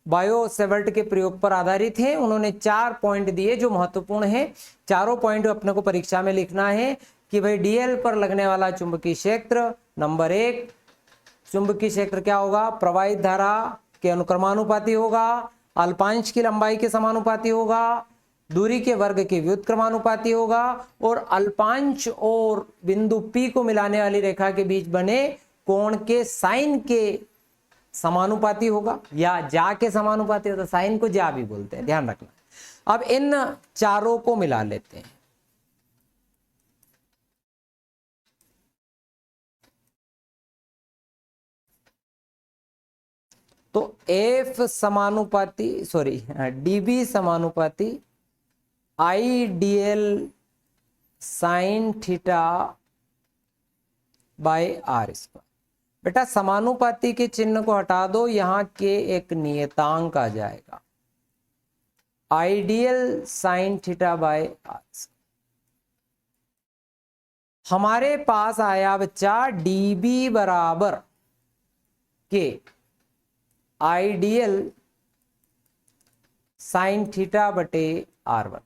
बायो सेवर्ट के प्रयोग पर आधारित हैं। उन्होंने 4 पॉइंट दिए जो महत्वपूर्ण है। चारों पॉइंट अपने को परीक्षा में लिखना है कि भाई dl पर लगने वाला चुंबकीय क्षेत्र, नंबर 1 चुंबकीय क्षेत्र क्या होगा, प्रवाहित धारा के अनुक्रमानुपाती होगा, अल्पांश की लंबाई के समानुपाती होगा, दूरी के वर्ग के व्युत्क्रमानुपाती होगा, और अल्पांश और बिंदु P को मिलाने वाली रेखा के बीच बने कोण के साइन के समानुपाती होगा, या जा के समानुपाती होता, साइन को जा भी बोलते हैं, ध्यान रखना। अब इन चारों को मिला लेते हैं। तो F समानुपाती dB समानुपाती IDL sine theta by r square. बेटा समानुपाती के चिन्ह को हटा दो, यहां के एक नियतांक आ जाएगा, ideal sine theta by r। हमारे पास आया बच्चा dB बराबर के आइडियल साइन थीटा बटे r1।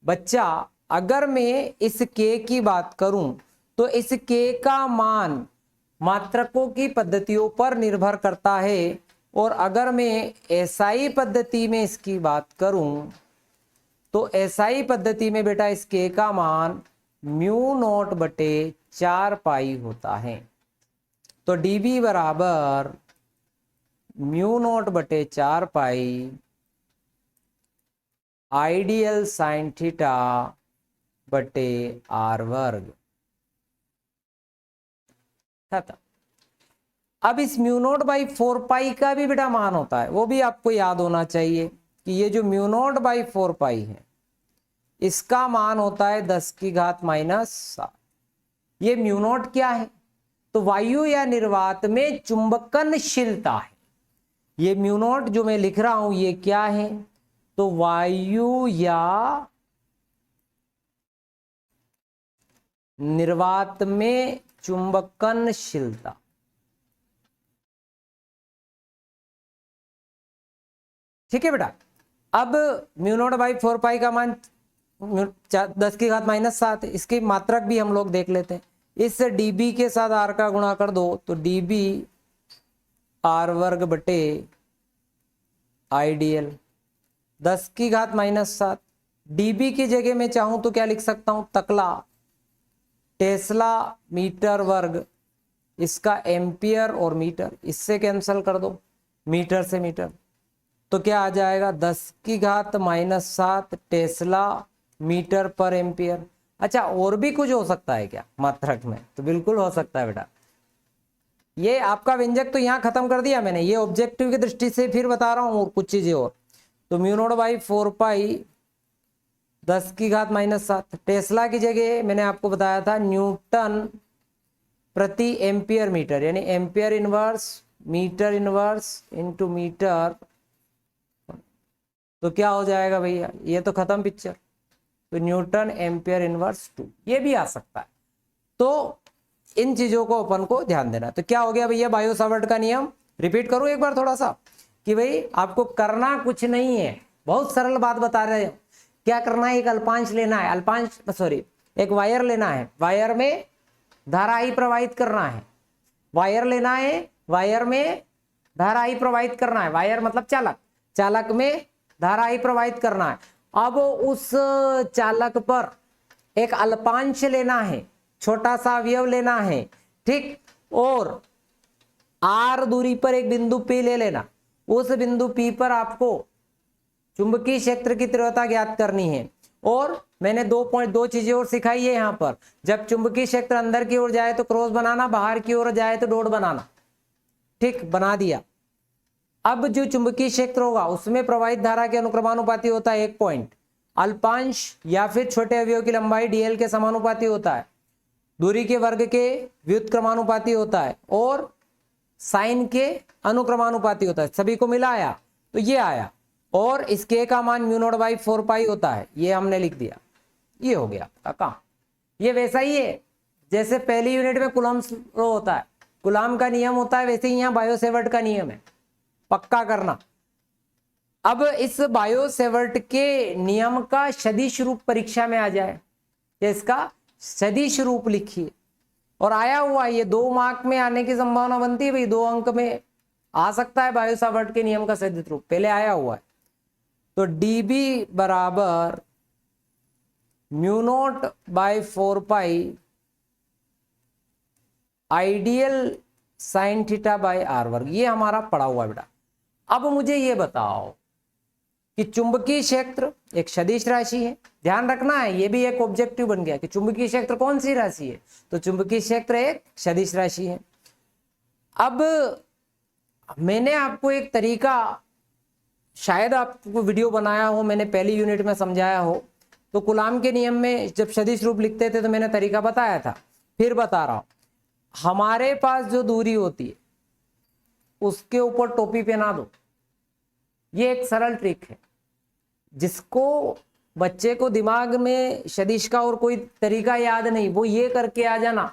बच्चा अगर मैं इस k की बात करूं तो इस k का मान मात्रकों की पद्धतियों पर निर्भर करता है, और अगर मैं SI पद्धति में इसकी बात करूं तो SI पद्धति में बेटा इस k का मान μ0 बटे 4 पाई होता है। तो dB बराबर μ0 बटे 4 पाई आइडियल साइन थीटा बटे r वर्ग। अब इस μ0 बाई 4 पाई का भी बेटा मान होता है, वो भी आपको याद होना चाहिए। कि ये जो म्यू नॉट बाई 4 पाई है इसका मान होता है 10 की घात -7। ये म्यू नॉट क्या है? तो वायु या निर्वात में चुंबकनशीलता है। ये म्यू नॉट जो मैं लिख रहा हूं ये क्या है? तो वायु या निर्वात में चुंबकनशीलता। ठीक है बेटा। अब म्यू नॉट बाई 4 पाई का मान 10 की घात -7 है। इसकी मात्रक भी हम लोग देख लेते हैं। इस dB के साथ r का गुणा कर दो तो dB r वर्ग बटे आइडियल 10 की घात -7। dB की जगह में चाहूं तो क्या लिख सकता हूं? तकला टेस्ला मीटर वर्ग, इसका एम्पियर और मीटर, इससे कैंसिल कर दो मीटर से मीटर, तो क्या आ जाएगा? 10 की घात -7 टेस्ला मीटर पर एम्पियर। अच्छा, और भी कुछ हो सकता है क्या मात्रक में? तो बिल्कुल हो सकता है बेटा। ये आपका व्यंजक तो यहां खत्म कर दिया मैंने, ये ऑब्जेक्टिव की दृष्टि से फिर बता रहा हूं और कुछ चीजें और। तो म्यू नॉट बाई 4 पाई 10 की घात -7 टेस्ला की जगह मैंने आपको बताया था न्यूटन प्रति एम्पियर मीटर, यानी ampere inverse metre inverse into metre. तो क्या हो जाएगा भैया? ये तो खत्म पिक्चर। तो न्यूटन एम्पियर इनवर्स 2, ये भी आ सकता है। तो इन चीजों को अपन को ध्यान देना। तो क्या हो गया भैया? बायो सावर्ट का नियम रिपीट करूं एक बार थोड़ा सा, कि भाई आपको करना कुछ नहीं है, बहुत सरल बात बता रहे हो। क्या करना है? एक अल्पांश लेना है, एक वायर लेना है, वायर में धारा ही प्रवाहित करना है। वायर लेना है, वायर में धारा ही प्रवाहित करना है। वायर मतलब चालक, चालक में धारा ही प्रवाहित करना है। अब उस चालक पर एक अल्पांश लेना है, छोटा सा अवयव लेना है, ठीक, और r दूरी पर एक बिंदु P ले लेना। उस बिंदु P पर आपको चुंबकीय क्षेत्र की तीव्रता ज्ञात करनी है। और मैंने दो चीजें और सिखाई है यहां पर। जब चुंबकीय क्षेत्र अंदर की ओर जाए तो क्रॉस बनाना, बाहर की ओर जाए तो डॉट बनाना। ठीक, बना दिया। अब जो चुंबकीय क्षेत्र होगा उसमें प्रवाहित धारा के अनुक्रमानुपाती होता है 1 पॉइंट, अल्पांश या फिर छोटे अवयव की लंबाई dl के समानुपाती होता है, दूरी के वर्ग के व्युत्क्रमानुपाती होता है, और साइन के अनुक्रमानुपाती होता है। सभी को मिलाया तो ये आया, और इसके का मान म्यू नॉट बाई 4 पाई होता है। ये हमने लिख दिया, ये हो गया आपका काम। ये वैसा ही है जैसे पहली यूनिट में कूलॉम लॉ होता है, कूलॉम का नियम होता है, वैसे ही यहाँ बायो सेवर्ट का नियम है, पक्का करना। अब इस बायो सेवर्ट के नियम का सदिश रूप परीक्षा में आ जाए, इसका सदिश रूप लिखिए, और आया हुआ ये 2 मार्क में आने की संभावना बनती है भाई, 2 अंक में आ सकता है बायो सावर्ट के नियम का सदिश रूप, पहले आया हुआ है। तो dB बराबर mu naught by 4 pi ideal sine theta by R वर्ग, ये हमारा पड़ा हुआ है बेटा। अब मुझे ये बताओ कि चुंबकीय क्षेत्र एक सदिश राशि है, ध्यान रखना है, ये भी एक ऑब्जेक्टिव बन गया कि चुंबकीय क्षेत्र कौन सी राशि है? तो चुंबकीय क्षेत्र एक सदिश राशि है। अब मैंने आपको एक तरीका, शायद आपको वीडियो बनाया हो, मैंने पहली यूनिट में समझाया हो, तो कूलॉम के नियम में जब सदिश रूप लिखते थे तो मैंने तरीका बताया था, फिर बता रहा हूं। हमारे पास जो दूरी होती है उसके ऊपर टोपी पहना दो, ये एक सरल ट्रिक है जिसको बच्चे को दिमाग में सदिश का और कोई तरीका याद नहीं, वो ये करके आ जाना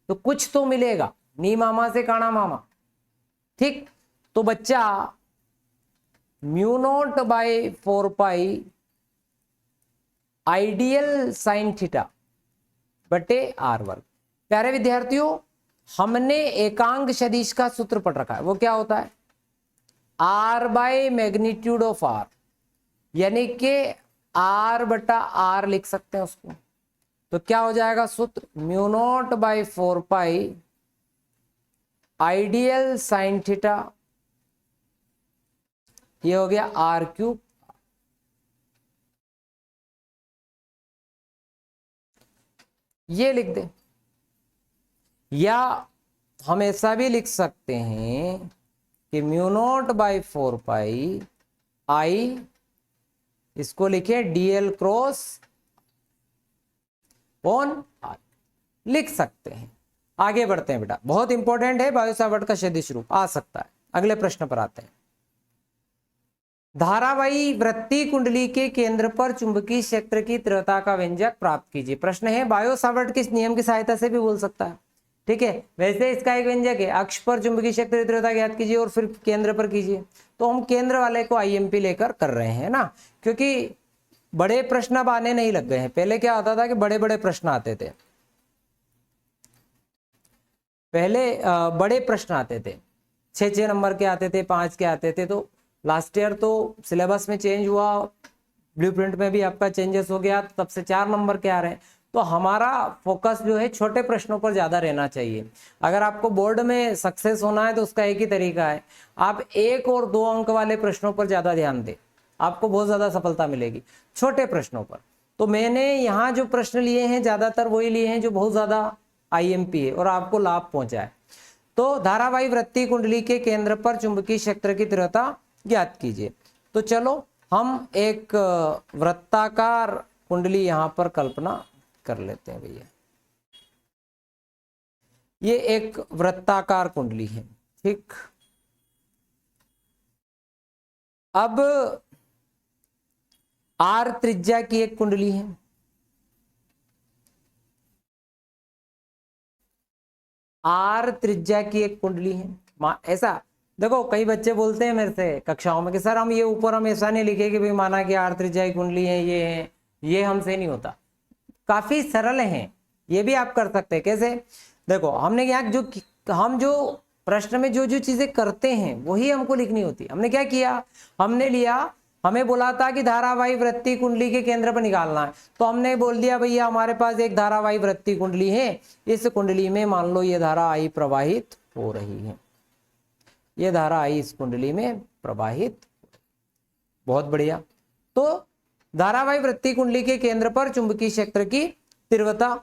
तो कुछ तो मिलेगा, नी मामा से काना मामा। ठीक, तो बच्चा mu naught by 4 pi ideal sine theta बटे आर वर्ग। प्यारे विद्यार्थियों, हमने एकांक सदिश का सूत्र पढ़ रखा है, वो क्या होता है? r by magnitude of r, यानी कि r बटा r लिख सकते हैं उसको। तो क्या हो जाएगा सूत्र? Mu naught by 4 pi ideal sine theta, ये हो गया r क्यूब, ये लिख दे। या हम ऐसा भी लिख सकते हैं कि म्यू नॉट बाई 4 पाई आई इसको लिखे डीएल क्रॉस ऑन आर, लिख सकते हैं। आगे बढ़ते हैं बेटा, बहुत इंपॉर्टेंट है, बायो सावर्ट का सदिश रूप आ सकता है। अगले प्रश्न पर आते हैं। धारावाही वृत्तीय कुंडली के केंद्र पर चुंबकीय क्षेत्र की तीव्रता का व्यंजक प्राप्त कीजिए। प्रश्न है, बायो सावर्ट किस नियम की सहायता से भी बोल सकता है, ठीक है। वैसे इसका एक व्यंजक है, अक्ष पर चुंबकीय क्षेत्र की तीव्रता ज्ञात कीजिए और फिर केंद्र पर कीजिए। तो हम केंद्र वाले को आईएमपी लेकर कर रहे हैं ना, क्योंकि बड़े प्रश्न अब आने नहीं लग गए हैं। पहले क्या होता था कि बड़े बड़े प्रश्न आते थे, पहले बड़े प्रश्न आते थे, 6 नंबर के आते थे, 5 के आते थे। तो लास्ट ईयर तो सिलेबस में चेंज हुआ, ब्लूप्रिंट में भी आपका चेंजेस हो गया, तब से 4 नंबर के आ रहे हैं। तो हमारा फोकस जो है छोटे प्रश्नों पर ज्यादा रहना चाहिए। अगर आपको बोर्ड में सक्सेस होना है तो उसका एक ही तरीका है, आप 1 और 2 अंक वाले प्रश्नों पर ज्यादा ध्यान दें, आपको बहुत ज्यादा सफलता मिलेगी छोटे प्रश्नों पर। तो मैंने यहाँ जो प्रश्न लिए हैं ज्यादातर वही लिए हैं जो बहुत ज्यादा आईएमपी है और आपको लाभ पहुंचा है। तो धारावाही वृत्तीय कुंडली के केंद्र पर चुंबकीय क्षेत्र की तीव्रता ज्ञात कीजिए। तो चलो हम एक वृत्ताकार कुंडली यहां पर कल्पना कर लेते हैं भैया। ये एक वृत्ताकार कुंडली है, ठीक। अब आर त्रिज्या की एक कुंडली है, आर त्रिज्या की एक कुंडली है। ऐसा देखो, कई बच्चे बोलते हैं मेरे से कक्षाओं में कि सर हम ये ऊपर हम ऐसा नहीं लिखे कि भाई माना कि आर त्रिज्या की कुंडली है, ये हमसे नहीं होता। काफी सरल है, ये भी आप कर सकते हैं। कैसे? देखो, हमने यहाँ हम जो प्रश्न में जो चीजें करते हैं वही हमको लिखनी होती है। हमने क्या किया, हमने लिया, हमें बोला था कि धारावाही वृत्तीय कुंडली के केंद्र पर निकालना है, तो हमने बोल दिया भैया हमारे पास एक धारावाही वृत्तीय कुंडली है, इस कुंडली में मान लो ये धारा आई प्रवाहित हो रही है, ये धारा आई इस कुंडली में प्रवाहित। बहुत बढ़िया। तो धारावाही वृत्तीय कुंडली के केंद्र पर चुंबकीय क्षेत्र की तीव्रता,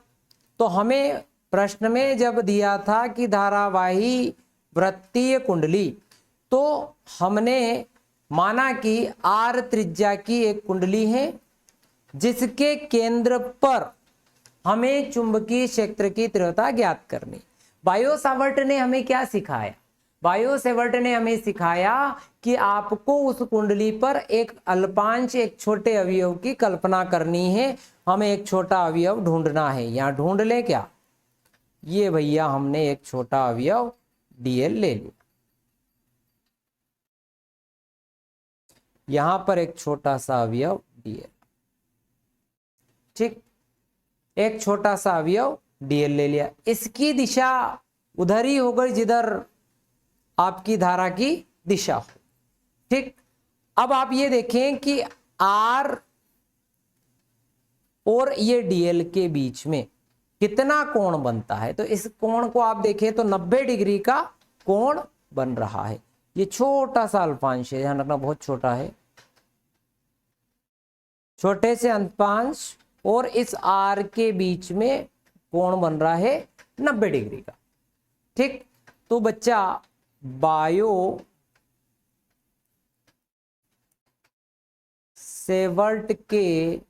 तो हमें प्रश्न में जब दिया था कि धारावाही वृत्तीय कुंडली, तो हमने माना कि आर त्रिज्या की एक कुंडली है जिसके केंद्र पर हमें चुंबकीय क्षेत्र की तीव्रता ज्ञात करनी। बायो सावर्ट ने हमें क्या सिखाया? बायो सावर्ट ने हमें सिखाया कि आपको उस कुंडली पर एक अल्पांश, एक छोटे अवयव की कल्पना करनी है। हमें एक छोटा अवयव ढूंढना है। यहां ढूंढ ले क्या, ये भैया हमने एक छोटा अवयव डीएल ले लिया, यहां पर एक छोटा सा अवयव डीएल, ठीक, एक छोटा सा अवयव डीएल ले लिया। इसकी दिशा उधर ही हो गई जिधर आपकी धारा की दिशा हो, ठीक। अब आप ये देखें कि आर और ये डीएल के बीच में कितना कोण बनता है। तो इस कोण को आप देखें तो 90 डिग्री का कोण बन रहा है। ये छोटा सा अल्पांश है, ध्यान रखना बहुत छोटा है, छोटे से अल्पांश, और इस आर के बीच में कोण बन रहा है 90 डिग्री का, ठीक। तो बच्चा बायो सेवर्ट के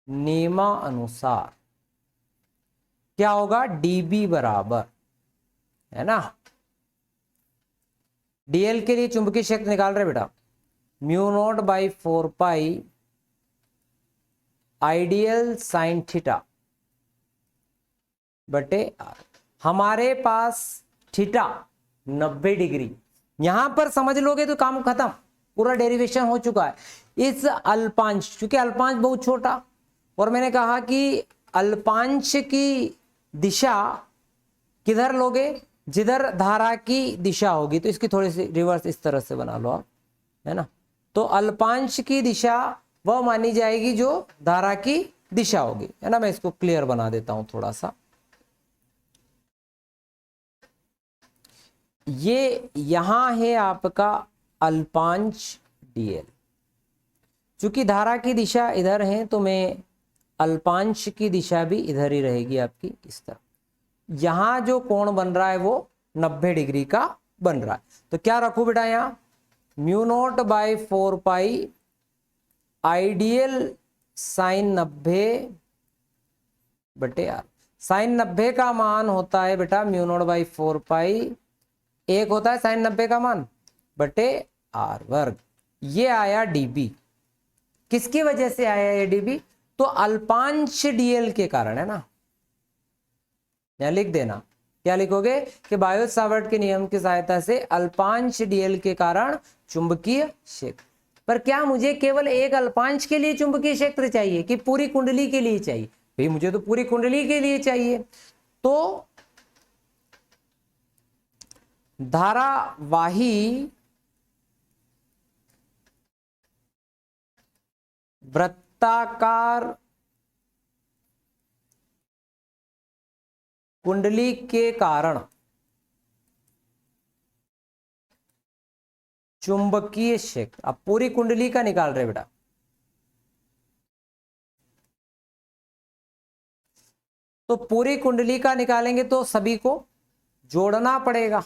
नियमानुसार क्या होगा, डीबी बराबर, है ना, डीएल के लिए चुंबकीय क्षेत्र निकाल रहे बेटा, mu naught by 4 pi ideal sine theta बटे आर। हमारे पास थीटा 90 डिग्री, यहां पर समझ लोगे तो काम खत्म, पूरा डेरिवेशन हो चुका है। इस अल्पांश, क्योंकि अल्पांश बहुत छोटा, और मैंने कहा कि अल्पांश की दिशा किधर लोगे, जिधर धारा की दिशा होगी। तो इसकी थोड़ी सी रिवर्स इस तरह से बना लो आप, है ना। तो अल्पांश की दिशा वह मानी जाएगी जो धारा की दिशा होगी, है ना। मैं इसको क्लियर बना देता हूं थोड़ा सा। ये यहां है आपका अल्पांश डीएल, चूंकि धारा की दिशा इधर है तो मैं अल्पांश की दिशा भी इधर ही रहेगी आपकी, इस तरह। यहां जो कोण बन रहा है वो 90 डिग्री का बन रहा है। तो क्या रखूं बेटा, यहां mu naught by 4 pi ideal sine 90/r। Sine 90 का मान होता है बेटा म्यू नॉट बाई 4 पाई, एक होता है साइन 90 का मान बटे आर वर्ग। ये आया डीबी। किसकी वजह से आया ये डीबी? तो अल्पांश डीएल के कारण है ना। यहां लिख देना, क्या लिखोगे कि बायो सावर्ट के नियम की सहायता से अल्पांश डीएल के कारण चुंबकीय क्षेत्र। पर क्या मुझे केवल एक अल्पांश के लिए चुंबकीय क्षेत्र चाहिए कि पूरी कुंडली के लिए चाहिए? भाई मुझे तो पूरी कुंडली के लिए चाहिए। तो धारावाही वृत्ताकार कुंडली के कारण चुंबकीय क्षेत्र, अब पूरी कुंडली का निकाल रहे बेटा, तो पूरी कुंडली का निकालेंगे तो सभी को जोड़ना पड़ेगा।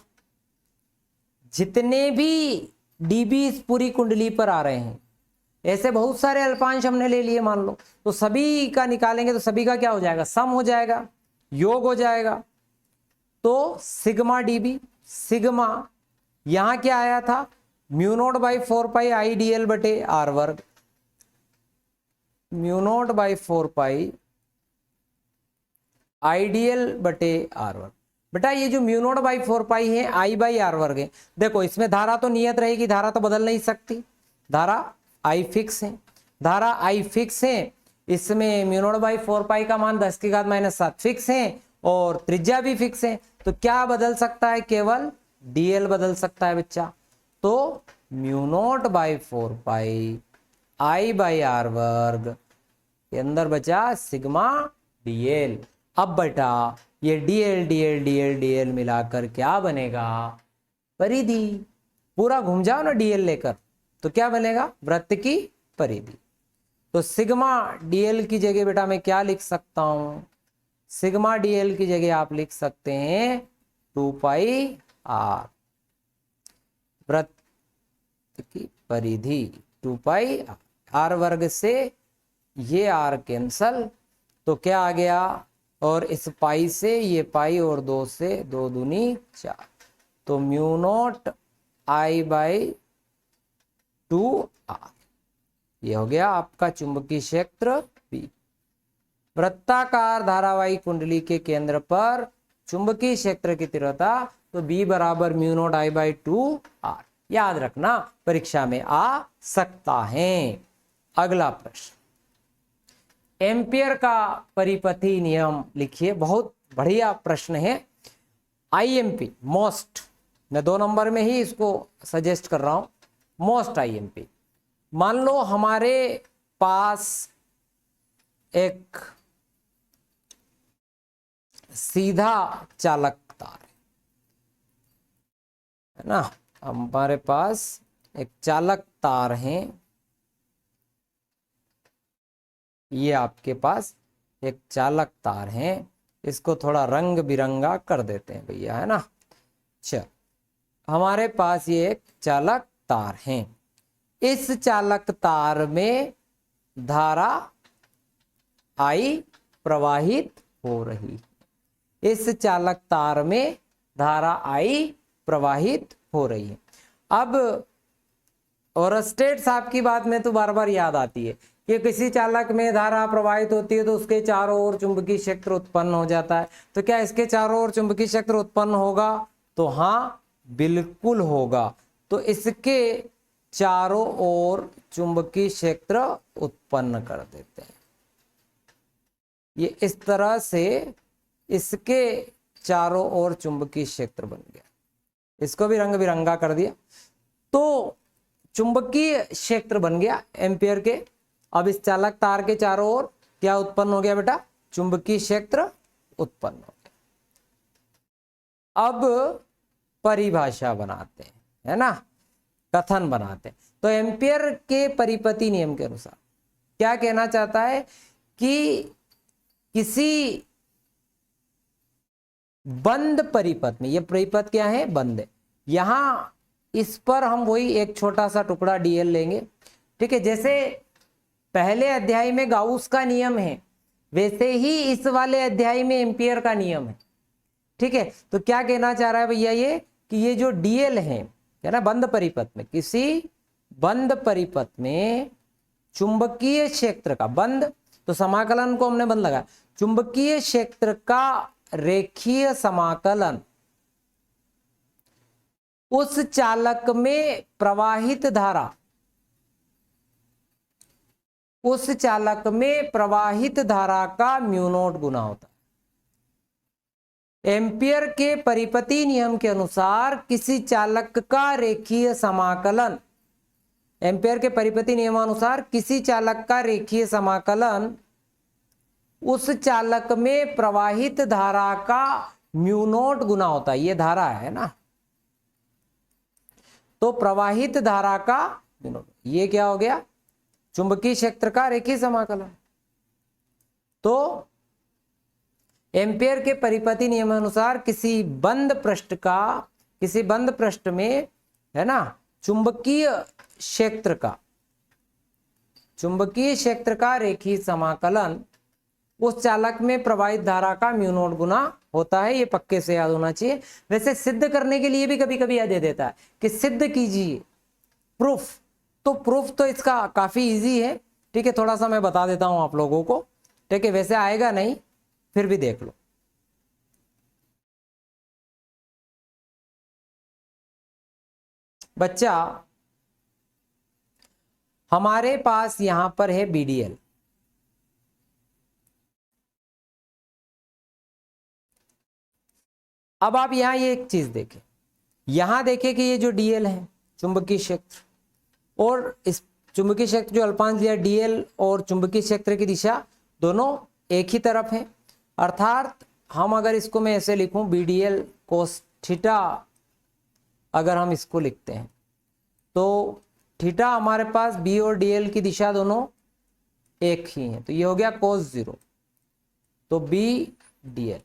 जितने भी डीबी इस पूरी कुंडली पर आ रहे हैं, ऐसे बहुत सारे अल्पांश हमने ले लिए मान लो, तो सभी का निकालेंगे तो सभी का क्या हो जाएगा? सम हो जाएगा, योग हो जाएगा। तो सिग्मा डीबी, सिग्मा यहां क्या आया था? Mu naught by 4 pi IDL बटे आर वर्ग। Mu naught by 4 pi IDL बटे आर वर्ग। बेटा ये जो म्यू नॉट बाई 4 पाई है आई बाई आर वर्ग है। देखो इसमें धारा तो नियत रहेगी, धारा तो बदल नहीं सकती, धारा आई फिक्स है, धारा आई फिक्स है। इसमें म्यू नॉट बाई 4 पाई का मान 10⁻⁷ फिक्स है और त्रिज्या भी फिक्स है। तो क्या बदल सकता है? केवल डीएल बदल सकता है बच्चा। तो mu naught by 4 pi I by R वर्ग के अंदर बचा सिग्मा डीएल। अब बेटा ये डीएल डीएल डीएल डीएल मिलाकर क्या बनेगा? परिधि। पूरा घूम जाओ ना डीएल लेकर, तो क्या बनेगा? वृत्त की परिधि। तो सिग्मा डीएल की जगह बेटा मैं क्या लिख सकता हूं? सिग्मा डीएल की जगह आप लिख सकते हैं 2 पाई आर, वृत्त की परिधि 2 पाई आर वर्ग से ये आर कैंसल, तो क्या आ गया? और इस पाई से ये पाई और 2 से 2 दूनी 4, तो mu not I by 2r। ये हो गया आपका चुंबकीय क्षेत्र B। वृत्ताकार धारावाही कुंडली के केंद्र पर चुंबकीय क्षेत्र की तीव्रता तो B बराबर mu not I by 2r। याद रखना, परीक्षा में आ सकता है। अगला प्रश्न, एम्पियर का परिपथी नियम लिखिए। बहुत बढ़िया प्रश्न है। आईएमपी मोस्ट, मैं 2 नंबर में ही इसको सजेस्ट कर रहा हूं, मोस्ट आईएमपी। मान लो हमारे पास एक सीधा चालक तार है ना, हमारे पास एक चालक तार है, ये आपके पास एक चालक तार है। इसको थोड़ा रंग बिरंगा कर देते हैं भैया, है ना। चल, हमारे पास ये एक चालक तार है। इस चालक तार में धारा आई प्रवाहित हो रही। इस चालक तार में धारा आई प्रवाहित हो रही है। अब ओरस्टेड साहब की बात में तो बार बार याद आती है कि किसी चालक में धारा प्रवाहित होती है तो उसके चारों ओर चुंबकीय क्षेत्र उत्पन्न हो जाता है। तो क्या इसके चारों ओर चुंबकीय क्षेत्र उत्पन्न होगा? तो हाँ, बिल्कुल होगा। तो इसके चारों ओर चुंबकीय क्षेत्र उत्पन्न कर देते हैं। ये इस तरह से इसके चारों ओर चुंबकीय क्षेत्र बन गया। इसको भी रंग बिरंगा कर दिया तो चुंबकीय क्षेत्र बन गया एम्पियर के। अब इस चालक तार के चारों ओर क्या उत्पन्न हो गया बेटा? चुंबकीय क्षेत्र उत्पन्न हो गया। अब परिभाषा बनाते हैं, है ना, कथन बनाते हैं। तो एम्पियर के परिपथी नियम के अनुसार क्या कहना चाहता है कि किसी बंद परिपथ में, ये परिपथ क्या है? बंद है। यहां इस पर हम वही एक छोटा सा टुकड़ा डीएल लेंगे। ठीक है, जैसे पहले अध्याय में गाउस का नियम है वैसे ही इस वाले अध्याय में एम्पियर का नियम है। ठीक है, तो क्या कहना चाह रहा है भैया ये कि ये जो डीएल है ना बंद परिपथ में, किसी बंद परिपथ में चुंबकीय क्षेत्र का बंद, तो समाकलन को हमने बंद लगाया, चुंबकीय क्षेत्र का रेखीय समाकलन उस चालक में प्रवाहित धारा, उस चालक में प्रवाहित धारा का म्यू नॉट गुना होता है। एम्पियर के परिपति नियम के अनुसार किसी चालक का रेखीय समाकलन, एम्पियर के परिपति नियमानुसार किसी चालक का रेखीय समाकलन उस चालक में प्रवाहित धारा का म्यू नॉट गुना होता है। ये धारा है ना, तो प्रवाहित धारा का म्यू नॉट, ये क्या हो गया, चुंबकीय क्षेत्र का रेखीय समाकलन। तो एम्पियर के परिपति नियमानुसार किसी बंद पृष्ठ का, किसी बंद पृष्ठ में है ना चुंबकीय क्षेत्र का, चुंबकीय क्षेत्र का रेखीय समाकलन उस चालक में प्रवाहित धारा का म्यू नॉट गुना होता है। ये पक्के से याद होना चाहिए। वैसे सिद्ध करने के लिए भी कभी कभी याद दे देता है कि सिद्ध कीजिए प्रूफ, तो प्रूफ तो इसका काफी इजी है। ठीक है, थोड़ा सा मैं बता देता हूं आप लोगों को। ठीक है, वैसे आएगा नहीं, फिर भी देख लो। बच्चा हमारे पास यहां पर है बीडीएल, अब आप यहां ये एक चीज देखें, यहां देखें कि ये जो डीएल है चुंबकीय क्षेत्र, और इस चुंबकीय क्षेत्र जो अल्पांश दिया डीएल और चुंबकीय क्षेत्र की दिशा दोनों एक ही तरफ है। अर्थात हम अगर इसको मैं ऐसे लिखूं बीडीएल कोस थीटा, अगर हम इसको लिखते हैं तो थीटा हमारे पास बी और डीएल की दिशा दोनों एक ही है, तो ये हो गया कोस 0, तो बी डीएल।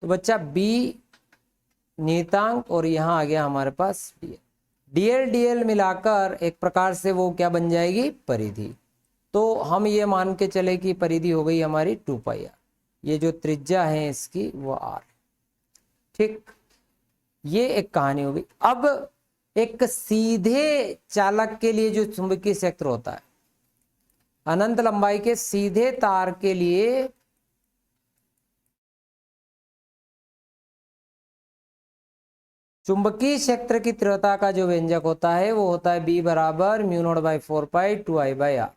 तो बच्चा बी नियतांक और यहां आ गया हमारे पास डीएल, डीएल डीएल मिलाकर एक प्रकार से वो क्या बन जाएगी, परिधि। तो हम ये मान के चले कि परिधि हो गई हमारी 2πr, ये जो त्रिज्या है इसकी वो r। ठीक, ये एक कहानी हो गई। अब एक सीधे चालक के लिए जो चुंबकीय क्षेत्र होता है, अनंत लंबाई के सीधे तार के लिए चुंबकीय क्षेत्र की तीव्रता का जो व्यंजक होता है वो होता है b बराबर म्यू नॉट बाई 4π 2I/r।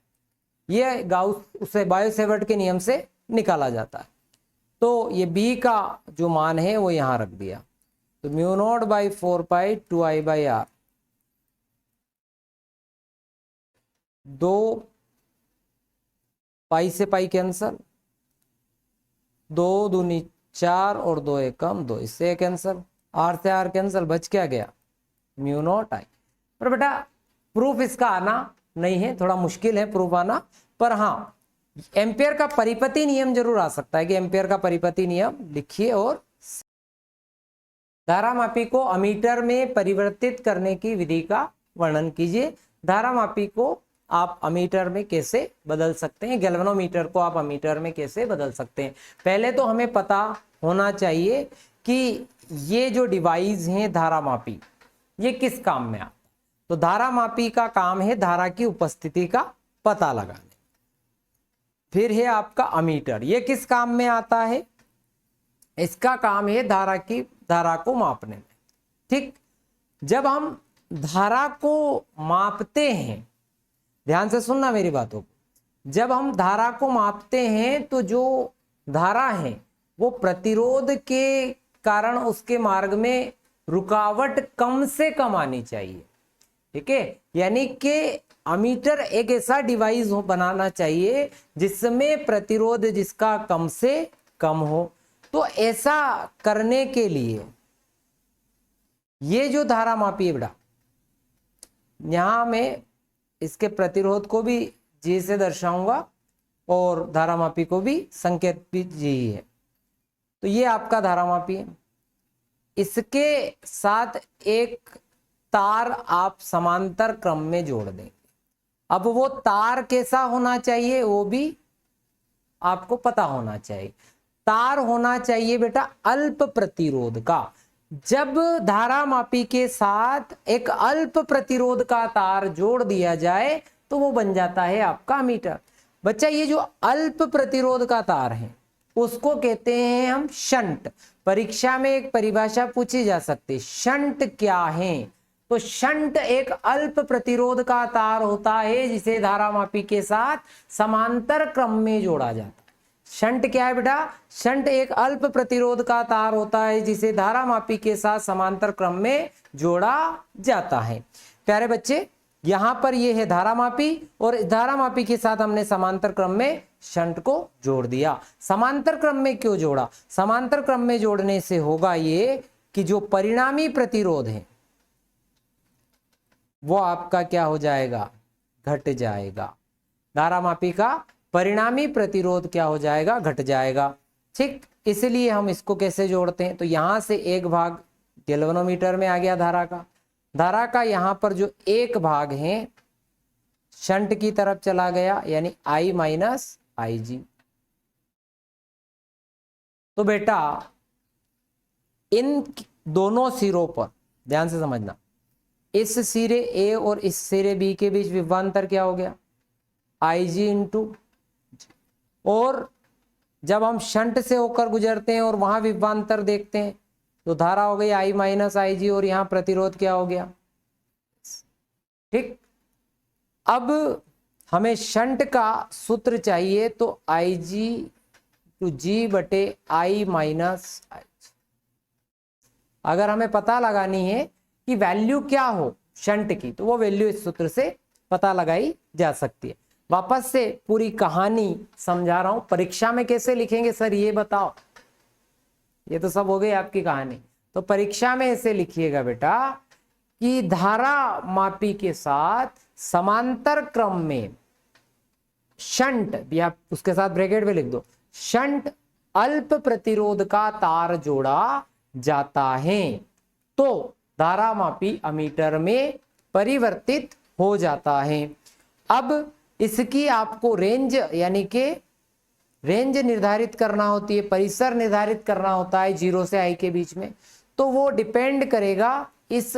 ये गाउस उसे बायो-सेवर्ट के नियम से निकाला जाता है। तो ये b का जो मान है वो यहां रख दिया, तो म्यू नॉट बाई 4π 2I/r, 2 पाई से पाई कैंसल, 2 दूनी 4 और 2 एकम 2, इससे कैंसल, r से r कैंसल, बच क्या गया म्यू नॉट आई। पर बेटा प्रूफ इसका आना नहीं है, थोड़ा मुश्किल है प्रूफ आना, पर हाँ एम्पियर का परिपति नियम जरूर आ सकता है कि एम्पियर का परिपति नियम लिखिए। और धारामापी को अमीटर में परिवर्तित करने की विधि का वर्णन कीजिए। धारामापी को आप अमीटर में कैसे बदल सकते हैं, गैल्वेनोमीटर को आप अमीटर में कैसे बदल सकते हैं। पहले तो हमें पता होना चाहिए कि ये जो डिवाइस है धारामापी, ये किस काम में आता है। तो धारामापी का काम है धारा की उपस्थिति का पता लगाने। फिर है आपका अमीटर, ये किस काम में आता है, इसका काम है धारा को मापने में। ठीक, जब हम धारा को मापते हैं, ध्यान से सुनना मेरी बातों को, जब हम धारा को मापते हैं तो जो धारा है वो प्रतिरोध के कारण उसके मार्ग में रुकावट कम से कम आनी चाहिए। ठीक है, यानी कि अमीटर एक ऐसा डिवाइस बनाना चाहिए जिसमें प्रतिरोध जिसका कम से कम हो। तो ऐसा करने के लिए ये जो धारा मापी है बेटा, यहां मैं इसके प्रतिरोध को भी जी से दर्शाऊंगा और धारामापी को भी संकेत भी जी है। तो ये आपका धारामापी है। इसके साथ एक तार आप समांतर क्रम में जोड़ देंगे। अब वो तार कैसा होना चाहिए वो भी आपको पता होना चाहिए। तार होना चाहिए बेटा अल्प प्रतिरोध का। जब धारा मापी के साथ एक अल्प प्रतिरोध का तार जोड़ दिया जाए तो वो बन जाता है आपका अमीटर। बच्चा ये जो अल्प प्रतिरोध का तार है उसको कहते हैं हम शंट। परीक्षा में एक परिभाषा पूछी जा सकती है, शंट क्या है? तो शंट एक अल्प प्रतिरोध का तार होता है जिसे धारामापी के साथ समांतर क्रम में जोड़ा जाता है। शंट क्या है बेटा? शंट एक अल्प प्रतिरोध का तार होता है जिसे धारामापी के साथ समांतर क्रम में जोड़ा जाता है। प्यारे बच्चे, यहां पर यह है धारामापी और धारामापी के साथ हमने समांतर क्रम में शंट को जोड़ दिया। समांतर क्रम में क्यों जोड़ा? समांतर क्रम में जोड़ने से होगा ये कि जो परिणामी प्रतिरोध है वो आपका क्या हो जाएगा? घट जाएगा। धारामापी का परिणामी प्रतिरोध क्या हो जाएगा? घट जाएगा। ठीक, इसलिए हम इसको कैसे जोड़ते हैं? तो यहां से एक भाग गैल्वेनोमीटर में आ गया धारा का यहां पर जो एक भाग है शंट की तरफ चला गया, यानी I माइनस IG। तो बेटा इन दोनों सिरों पर ध्यान से समझना, इस सिरे A और इस सिरे B के बीच विभवांतर क्या हो गया? IG इंटू, और जब हम शंट से होकर गुजरते हैं और वहां विभवांतर देखते हैं तो धारा हो गई I माइनस IG और यहां प्रतिरोध क्या हो गया? ठीक, अब हमें शंट का सूत्र चाहिए तो IG टू G बटे I माइनस IG। अगर हमें पता लगानी है कि वैल्यू क्या हो शंट की तो वो वैल्यू इस सूत्र से पता लगाई जा सकती है। वापस से पूरी कहानी समझा रहा हूं, परीक्षा में कैसे लिखेंगे सर ये बताओ। ये तो सब हो गई आपकी कहानी। तो परीक्षा में ऐसे लिखिएगा बेटा कि धारा मापी के साथ समांतर क्रम में शंट, या उसके साथ ब्रैकेट में लिख दो, शंट अल्प प्रतिरोध का तार जोड़ा जाता है तो धारा मापी अमीटर में परिवर्तित हो जाता है। अब इसकी आपको रेंज यानी कि रेंज निर्धारित करना होती है, परिसर निर्धारित करना होता है 0 से I के बीच में। तो वो डिपेंड करेगा इस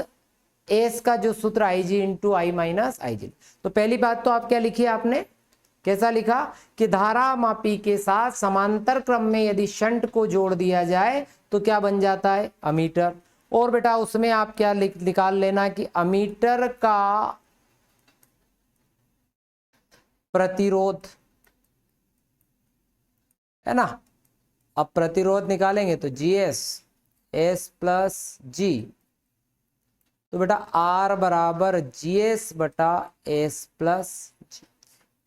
एस का जो सूत्र IG into I minus IG। तो पहली बात तो आप क्या लिखी आपने, कैसा लिखा कि धारा मापी के साथ समांतर क्रम में यदि शंट को जोड़ दिया जाए तो क्या बन जाता है? अमीटर। और बेटा उसमें आप क्या निकाल लेना कि अमीटर का प्रतिरोध है ना। अब प्रतिरोध निकालेंगे तो GS S प्लस G, तो बेटा R बराबर GS बटा S प्लस G।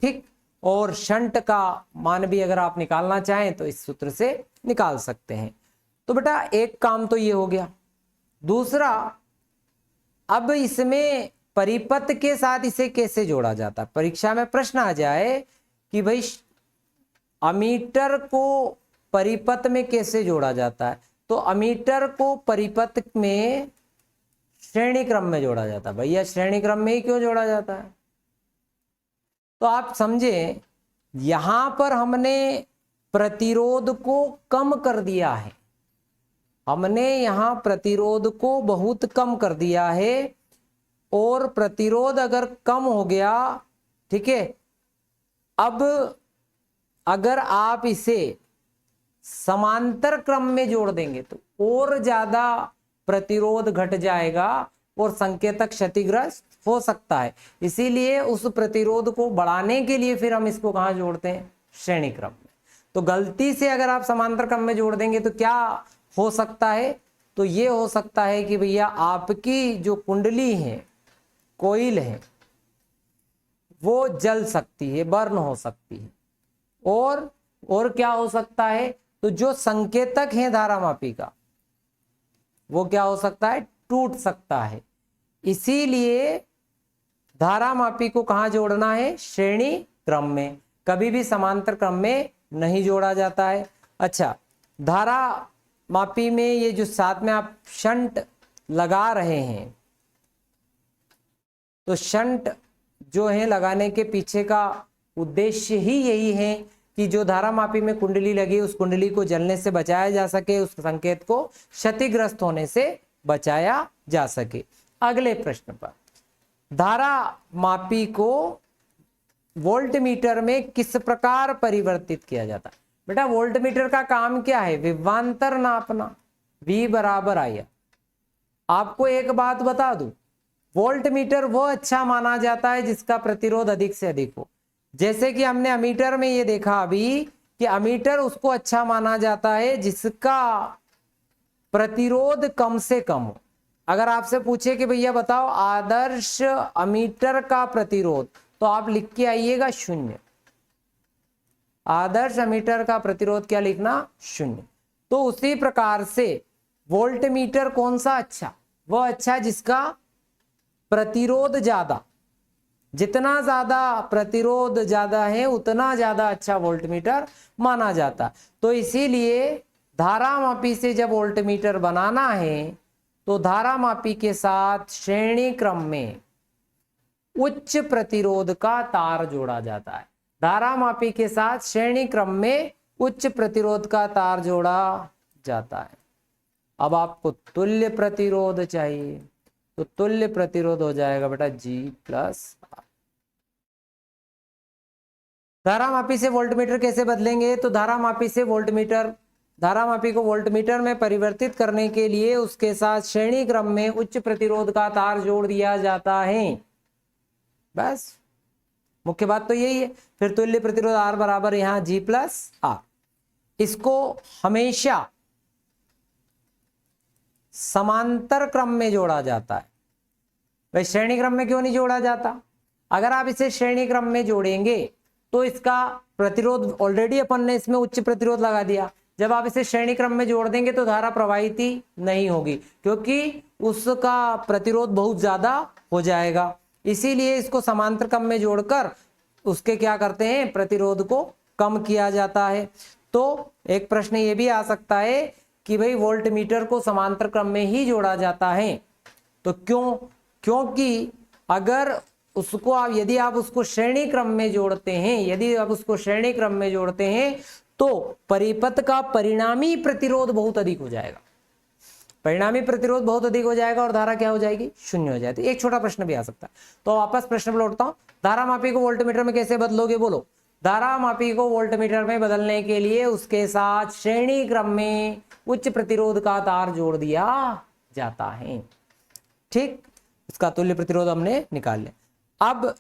ठीक, और शंट का मान भी अगर आप निकालना चाहें तो इस सूत्र से निकाल सकते हैं। तो बेटा एक काम तो ये हो गया। दूसरा, अब इसमें परिपथ के साथ इसे कैसे जोड़ा जाता है? परीक्षा में प्रश्न आ जाए कि भाई अमीटर को परिपथ में कैसे जोड़ा जाता है, तो अमीटर को परिपथ में श्रेणी क्रम में जोड़ा जाता है। भैया श्रेणी क्रम में ही क्यों जोड़ा जाता है? तो आप समझे यहां पर हमने प्रतिरोध को कम कर दिया है, हमने यहां प्रतिरोध को बहुत कम कर दिया है। और प्रतिरोध अगर कम हो गया, ठीक है, अब अगर आप इसे समांतर क्रम में जोड़ देंगे तो और ज्यादा प्रतिरोध घट जाएगा और संकेतक क्षतिग्रस्त हो सकता है। इसीलिए उस प्रतिरोध को बढ़ाने के लिए फिर हम इसको कहां जोड़ते हैं? श्रेणी क्रम में। तो गलती से अगर आप समांतर क्रम में जोड़ देंगे तो क्या हो सकता है? तो ये हो सकता है कि भैया आपकी जो कुंडली है, कोइल है, वो जल सकती है, बर्न हो सकती है। और क्या हो सकता है? तो जो संकेतक है धारामापी का वो क्या हो सकता है? टूट सकता है। इसीलिए धारामापी को कहां जोड़ना है? श्रेणी क्रम में, कभी भी समांतर क्रम में नहीं जोड़ा जाता है। अच्छा, धारा मापी में ये जो साथ में आप शंट लगा रहे हैं, तो शंट जो है लगाने के पीछे का उद्देश्य ही यही है कि जो धारा मापी में कुंडली लगी उस कुंडली को जलने से बचाया जा सके, उस संकेत को क्षतिग्रस्त होने से बचाया जा सके। अगले प्रश्न पर, धारा मापी को वोल्टमीटर में किस प्रकार परिवर्तित किया जाता है? बेटा वोल्टमीटर का काम क्या है? विभवांतर नापना, V बराबर I। आपको एक बात बता दूं, वोल्टमीटर वो अच्छा माना जाता है जिसका प्रतिरोध अधिक से अधिक हो। जैसे कि हमने अमीटर में ये देखा अभी कि अमीटर उसको अच्छा माना जाता है जिसका प्रतिरोध कम से कम हो। अगर आपसे पूछे कि भैया बताओ आदर्श अमीटर का प्रतिरोध, तो आप लिख के आइएगा 0। आदर्श अमीटर का प्रतिरोध क्या लिखना? 0। तो उसी प्रकार से वोल्टमीटर कौन सा अच्छा? वो अच्छा जिसका प्रतिरोध ज्यादा, जितना ज्यादा प्रतिरोध ज्यादा है उतना ज्यादा अच्छा वोल्टमीटर माना जाता। तो इसीलिए धारा मापी से जब वोल्टमीटर बनाना है तो धारा मापी के साथ श्रेणी क्रम में उच्च प्रतिरोध का तार जोड़ा जाता है। धारा मापी के साथ श्रेणी क्रम में उच्च प्रतिरोध का तार जोड़ा जाता है। अब आपको तुल्य प्रतिरोध चाहिए, तो तुल्य प्रतिरोध हो जाएगा बेटा G+R। धारा मापी से वोल्टमीटर कैसे बदलेंगे? तो धारा मापी को वोल्टमीटर में परिवर्तित करने के लिए उसके साथ श्रेणी क्रम में उच्च प्रतिरोध का तार जोड़ दिया जाता है। बस मुख्य बात तो यही है। फिर तुल्य प्रतिरोध R बराबर यहां G+R। इसको हमेशा समांतर क्रम में जोड़ा जाता है। भाई श्रेणी क्रम में क्यों नहीं जोड़ा जाता? अगर आप इसे श्रेणी क्रम में जोड़ेंगे तो इसका प्रतिरोध ऑलरेडी अपन ने इसमें उच्च प्रतिरोध लगा दिया। जब आप इसे श्रेणी क्रम में जोड़ देंगे तो धारा प्रवाहित ही नहीं होगी, क्योंकि उसका प्रतिरोध बहुत ज्यादा हो जाएगा। इसीलिए इसको समांतर क्रम में जोड़कर उसके क्या करते हैं? प्रतिरोध को कम किया जाता है। तो एक प्रश्न ये भी आ सकता है कि भाई वोल्टमीटर को समांतर क्रम में ही जोड़ा जाता है, तो क्यों? क्योंकि अगर उसको आप यदि आप उसको श्रेणी क्रम में जोड़ते हैं, तो परिपथ का परिणामी प्रतिरोध बहुत अधिक हो जाएगा। परिणामी प्रतिरोध बहुत अधिक हो जाएगा और धारा क्या हो जाएगी? 0 हो जाएगी। एक छोटा प्रश्न भी आ सकता है। तो वापस प्रश्न पर लौटता हूं, धारा मापी को वोल्टमीटर में कैसे बदलोगे? बोलो। धारा मापी को वोल्टमीटर में बदलने के लिए उसके साथ श्रेणी क्रम में उच्च प्रतिरोध का तार जोड़ दिया जाता है। ठीक, इसका तुल्य प्रतिरोध हमने निकाल लिया। अब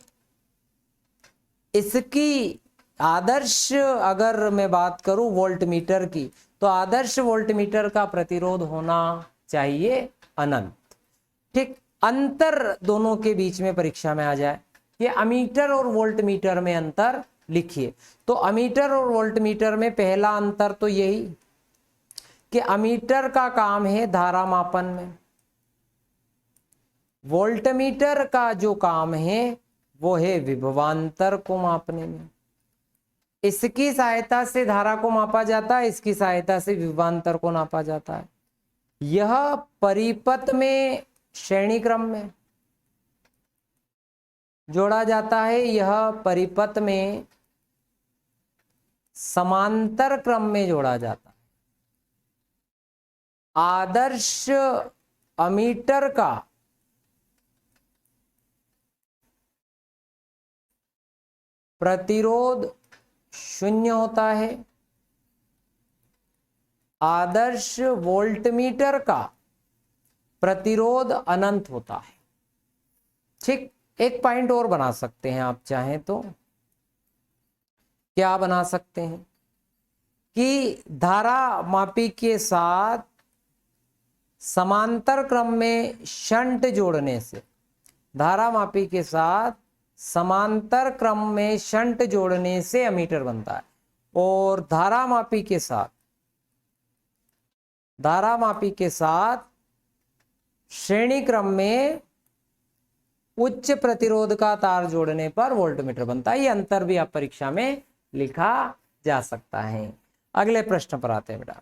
इसकी आदर्श अगर मैं बात करूं वोल्टमीटर की, तो आदर्श वोल्टमीटर का प्रतिरोध होना चाहिए अनंत। ठीक, अंतर दोनों के बीच में परीक्षा में आ जाए, ये अमीटर और वोल्टमीटर में अंतर लिखिए। तो अमीटर और वोल्टमीटर में पहला अंतर तो यही कि अमीटर का काम है धारा मापन में, वोल्टमीटर का जो काम है वो है विभवांतर को मापने में। इसकी सहायता से धारा को मापा जाता है, इसकी सहायता से विभवांतर को नापा जाता है। यह परिपथ में श्रेणी क्रम में जोड़ा जाता है, यह परिपथ में समांतर क्रम में जोड़ा जाता है। आदर्श अमीटर का प्रतिरोध 0 होता है, आदर्श वोल्टमीटर का प्रतिरोध अनंत होता है। ठीक, एक पॉइंट और बना सकते हैं आप चाहें तो। क्या बना सकते हैं कि धारा मापी के साथ समांतर क्रम में शंट जोड़ने से, धारा मापी के साथ समांतर क्रम में शंट जोड़ने से अमीटर बनता है, और धारा मापी के साथ श्रेणी क्रम में उच्च प्रतिरोध का तार जोड़ने पर वोल्टमीटर बनता है। ये अंतर भी आप परीक्षा में लिखा जा सकता है। अगले प्रश्न पर आते हैं बेटा।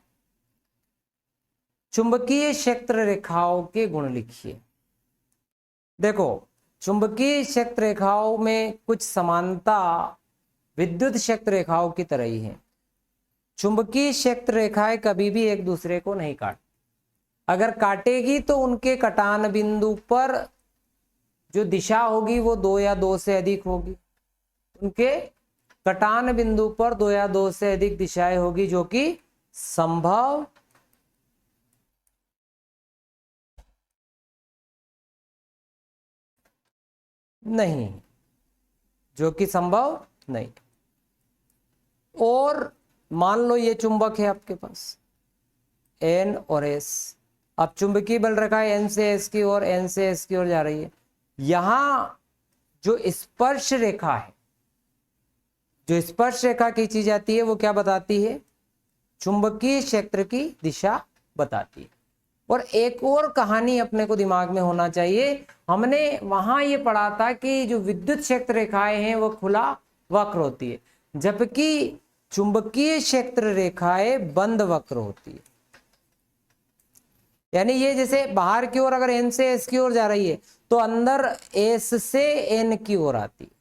चुंबकीय क्षेत्र रेखाओं के गुण लिखिए। देखो, चुंबकीय क्षेत्र रेखाओं में कुछ समानता विद्युत क्षेत्र रेखाओं की तरह ही है। चुंबकीय क्षेत्र रेखाएं कभी भी एक दूसरे को नहीं काट, अगर काटेगी तो उनके कटान बिंदु पर जो दिशा होगी वो 2 या 2 से अधिक होगी। उनके कटान बिंदु पर 2 या 2 से अधिक दिशाएं होगी, जो कि संभव नहीं, जो कि संभव नहीं। और मान लो ये चुंबक है आपके पास N और S, अब चुंबकीय बल रखा है N से S की ओर, N से S की ओर जा रही है। यहां जो स्पर्श रेखा है, जो स्पर्श रेखा खींची जाती है वो क्या बताती है? चुंबकीय क्षेत्र की दिशा बताती है। और एक और कहानी अपने को दिमाग में होना चाहिए, हमने वहां ये पढ़ा था कि जो विद्युत क्षेत्र रेखाएं हैं वो खुला वक्र होती है, जबकि चुंबकीय क्षेत्र रेखाएं बंद वक्र होती है। यानी ये जैसे बाहर की ओर अगर N से S की ओर जा रही है तो अंदर S से N की ओर आती है।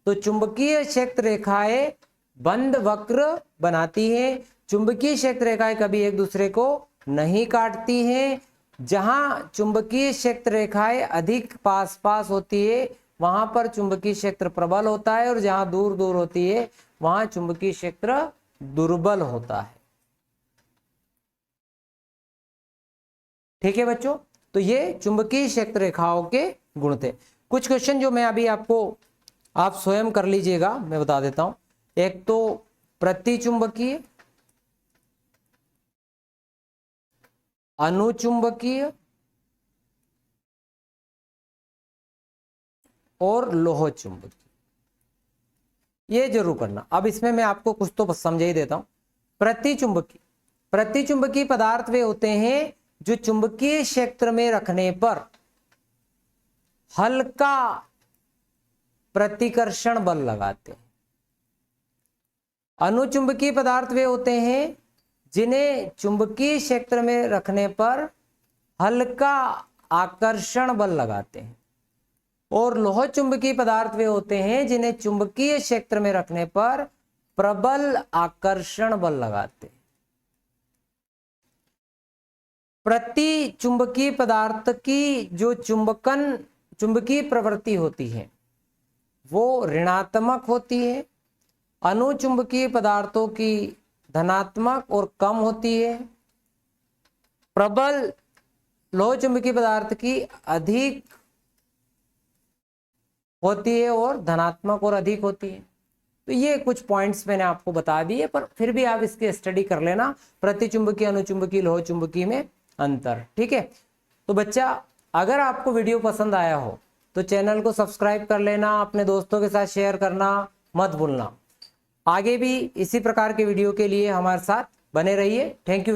तो चुंबकीय क्षेत्र रेखाएं बंद वक्र बनाती हैं। चुंबकीय क्षेत्र रेखाएं कभी एक दूसरे को नहीं काटती हैं। जहां चुंबकीय क्षेत्र रेखाएं अधिक पास पास होती है वहां पर चुंबकीय क्षेत्र प्रबल होता है, और जहां दूर दूर होती है वहां चुंबकीय क्षेत्र दुर्बल होता है। ठीक है बच्चों, तो ये चुंबकीय क्षेत्र रेखाओं के गुण थे। कुछ क्वेश्चन जो मैं अभी आपको, आप स्वयं कर लीजिएगा, मैं बता देता हूं। एक तो प्रतिचुंबकीय, अनुचुंबकीय और लोह चुंबकीय, ये जरूर करना। अब इसमें मैं आपको कुछ तो समझा ही देता हूं। प्रतिचुंबकीय, प्रतिचुंबकीय पदार्थ वे होते हैं जो चुंबकीय क्षेत्र में रखने पर हल्का प्रतिकर्षण बल लगाते हैं। अनुचुंबकीय पदार्थ वे होते हैं जिन्हें चुंबकीय क्षेत्र में रखने पर हल्का आकर्षण बल लगाते हैं। और लोह चुंबकीय पदार्थ वे होते हैं जिन्हें चुंबकीय क्षेत्र में रखने पर प्रबल आकर्षण बल लगाते हैं। प्रति चुंबकीय पदार्थ की जो चुंबकीय प्रवृत्ति होती है वो ऋणात्मक होती है। अनुचुंबकीय पदार्थों की धनात्मक और कम होती है। प्रबल लोह चुंबकीय पदार्थ की अधिक होती है और धनात्मक और अधिक होती है। तो ये कुछ पॉइंट्स मैंने आपको बता दिए, पर फिर भी आप इसकी स्टडी कर लेना, प्रतिचुंबकीय, अनुचुंबकीय, लोह चुंबकीय में अंतर। ठीक है, तो बच्चा अगर आपको वीडियो पसंद आया हो तो चैनल को सब्सक्राइब कर लेना, अपने दोस्तों के साथ शेयर करना मत भूलना। आगे भी इसी प्रकार के वीडियो के लिए हमारे साथ बने रहिए। Thank you.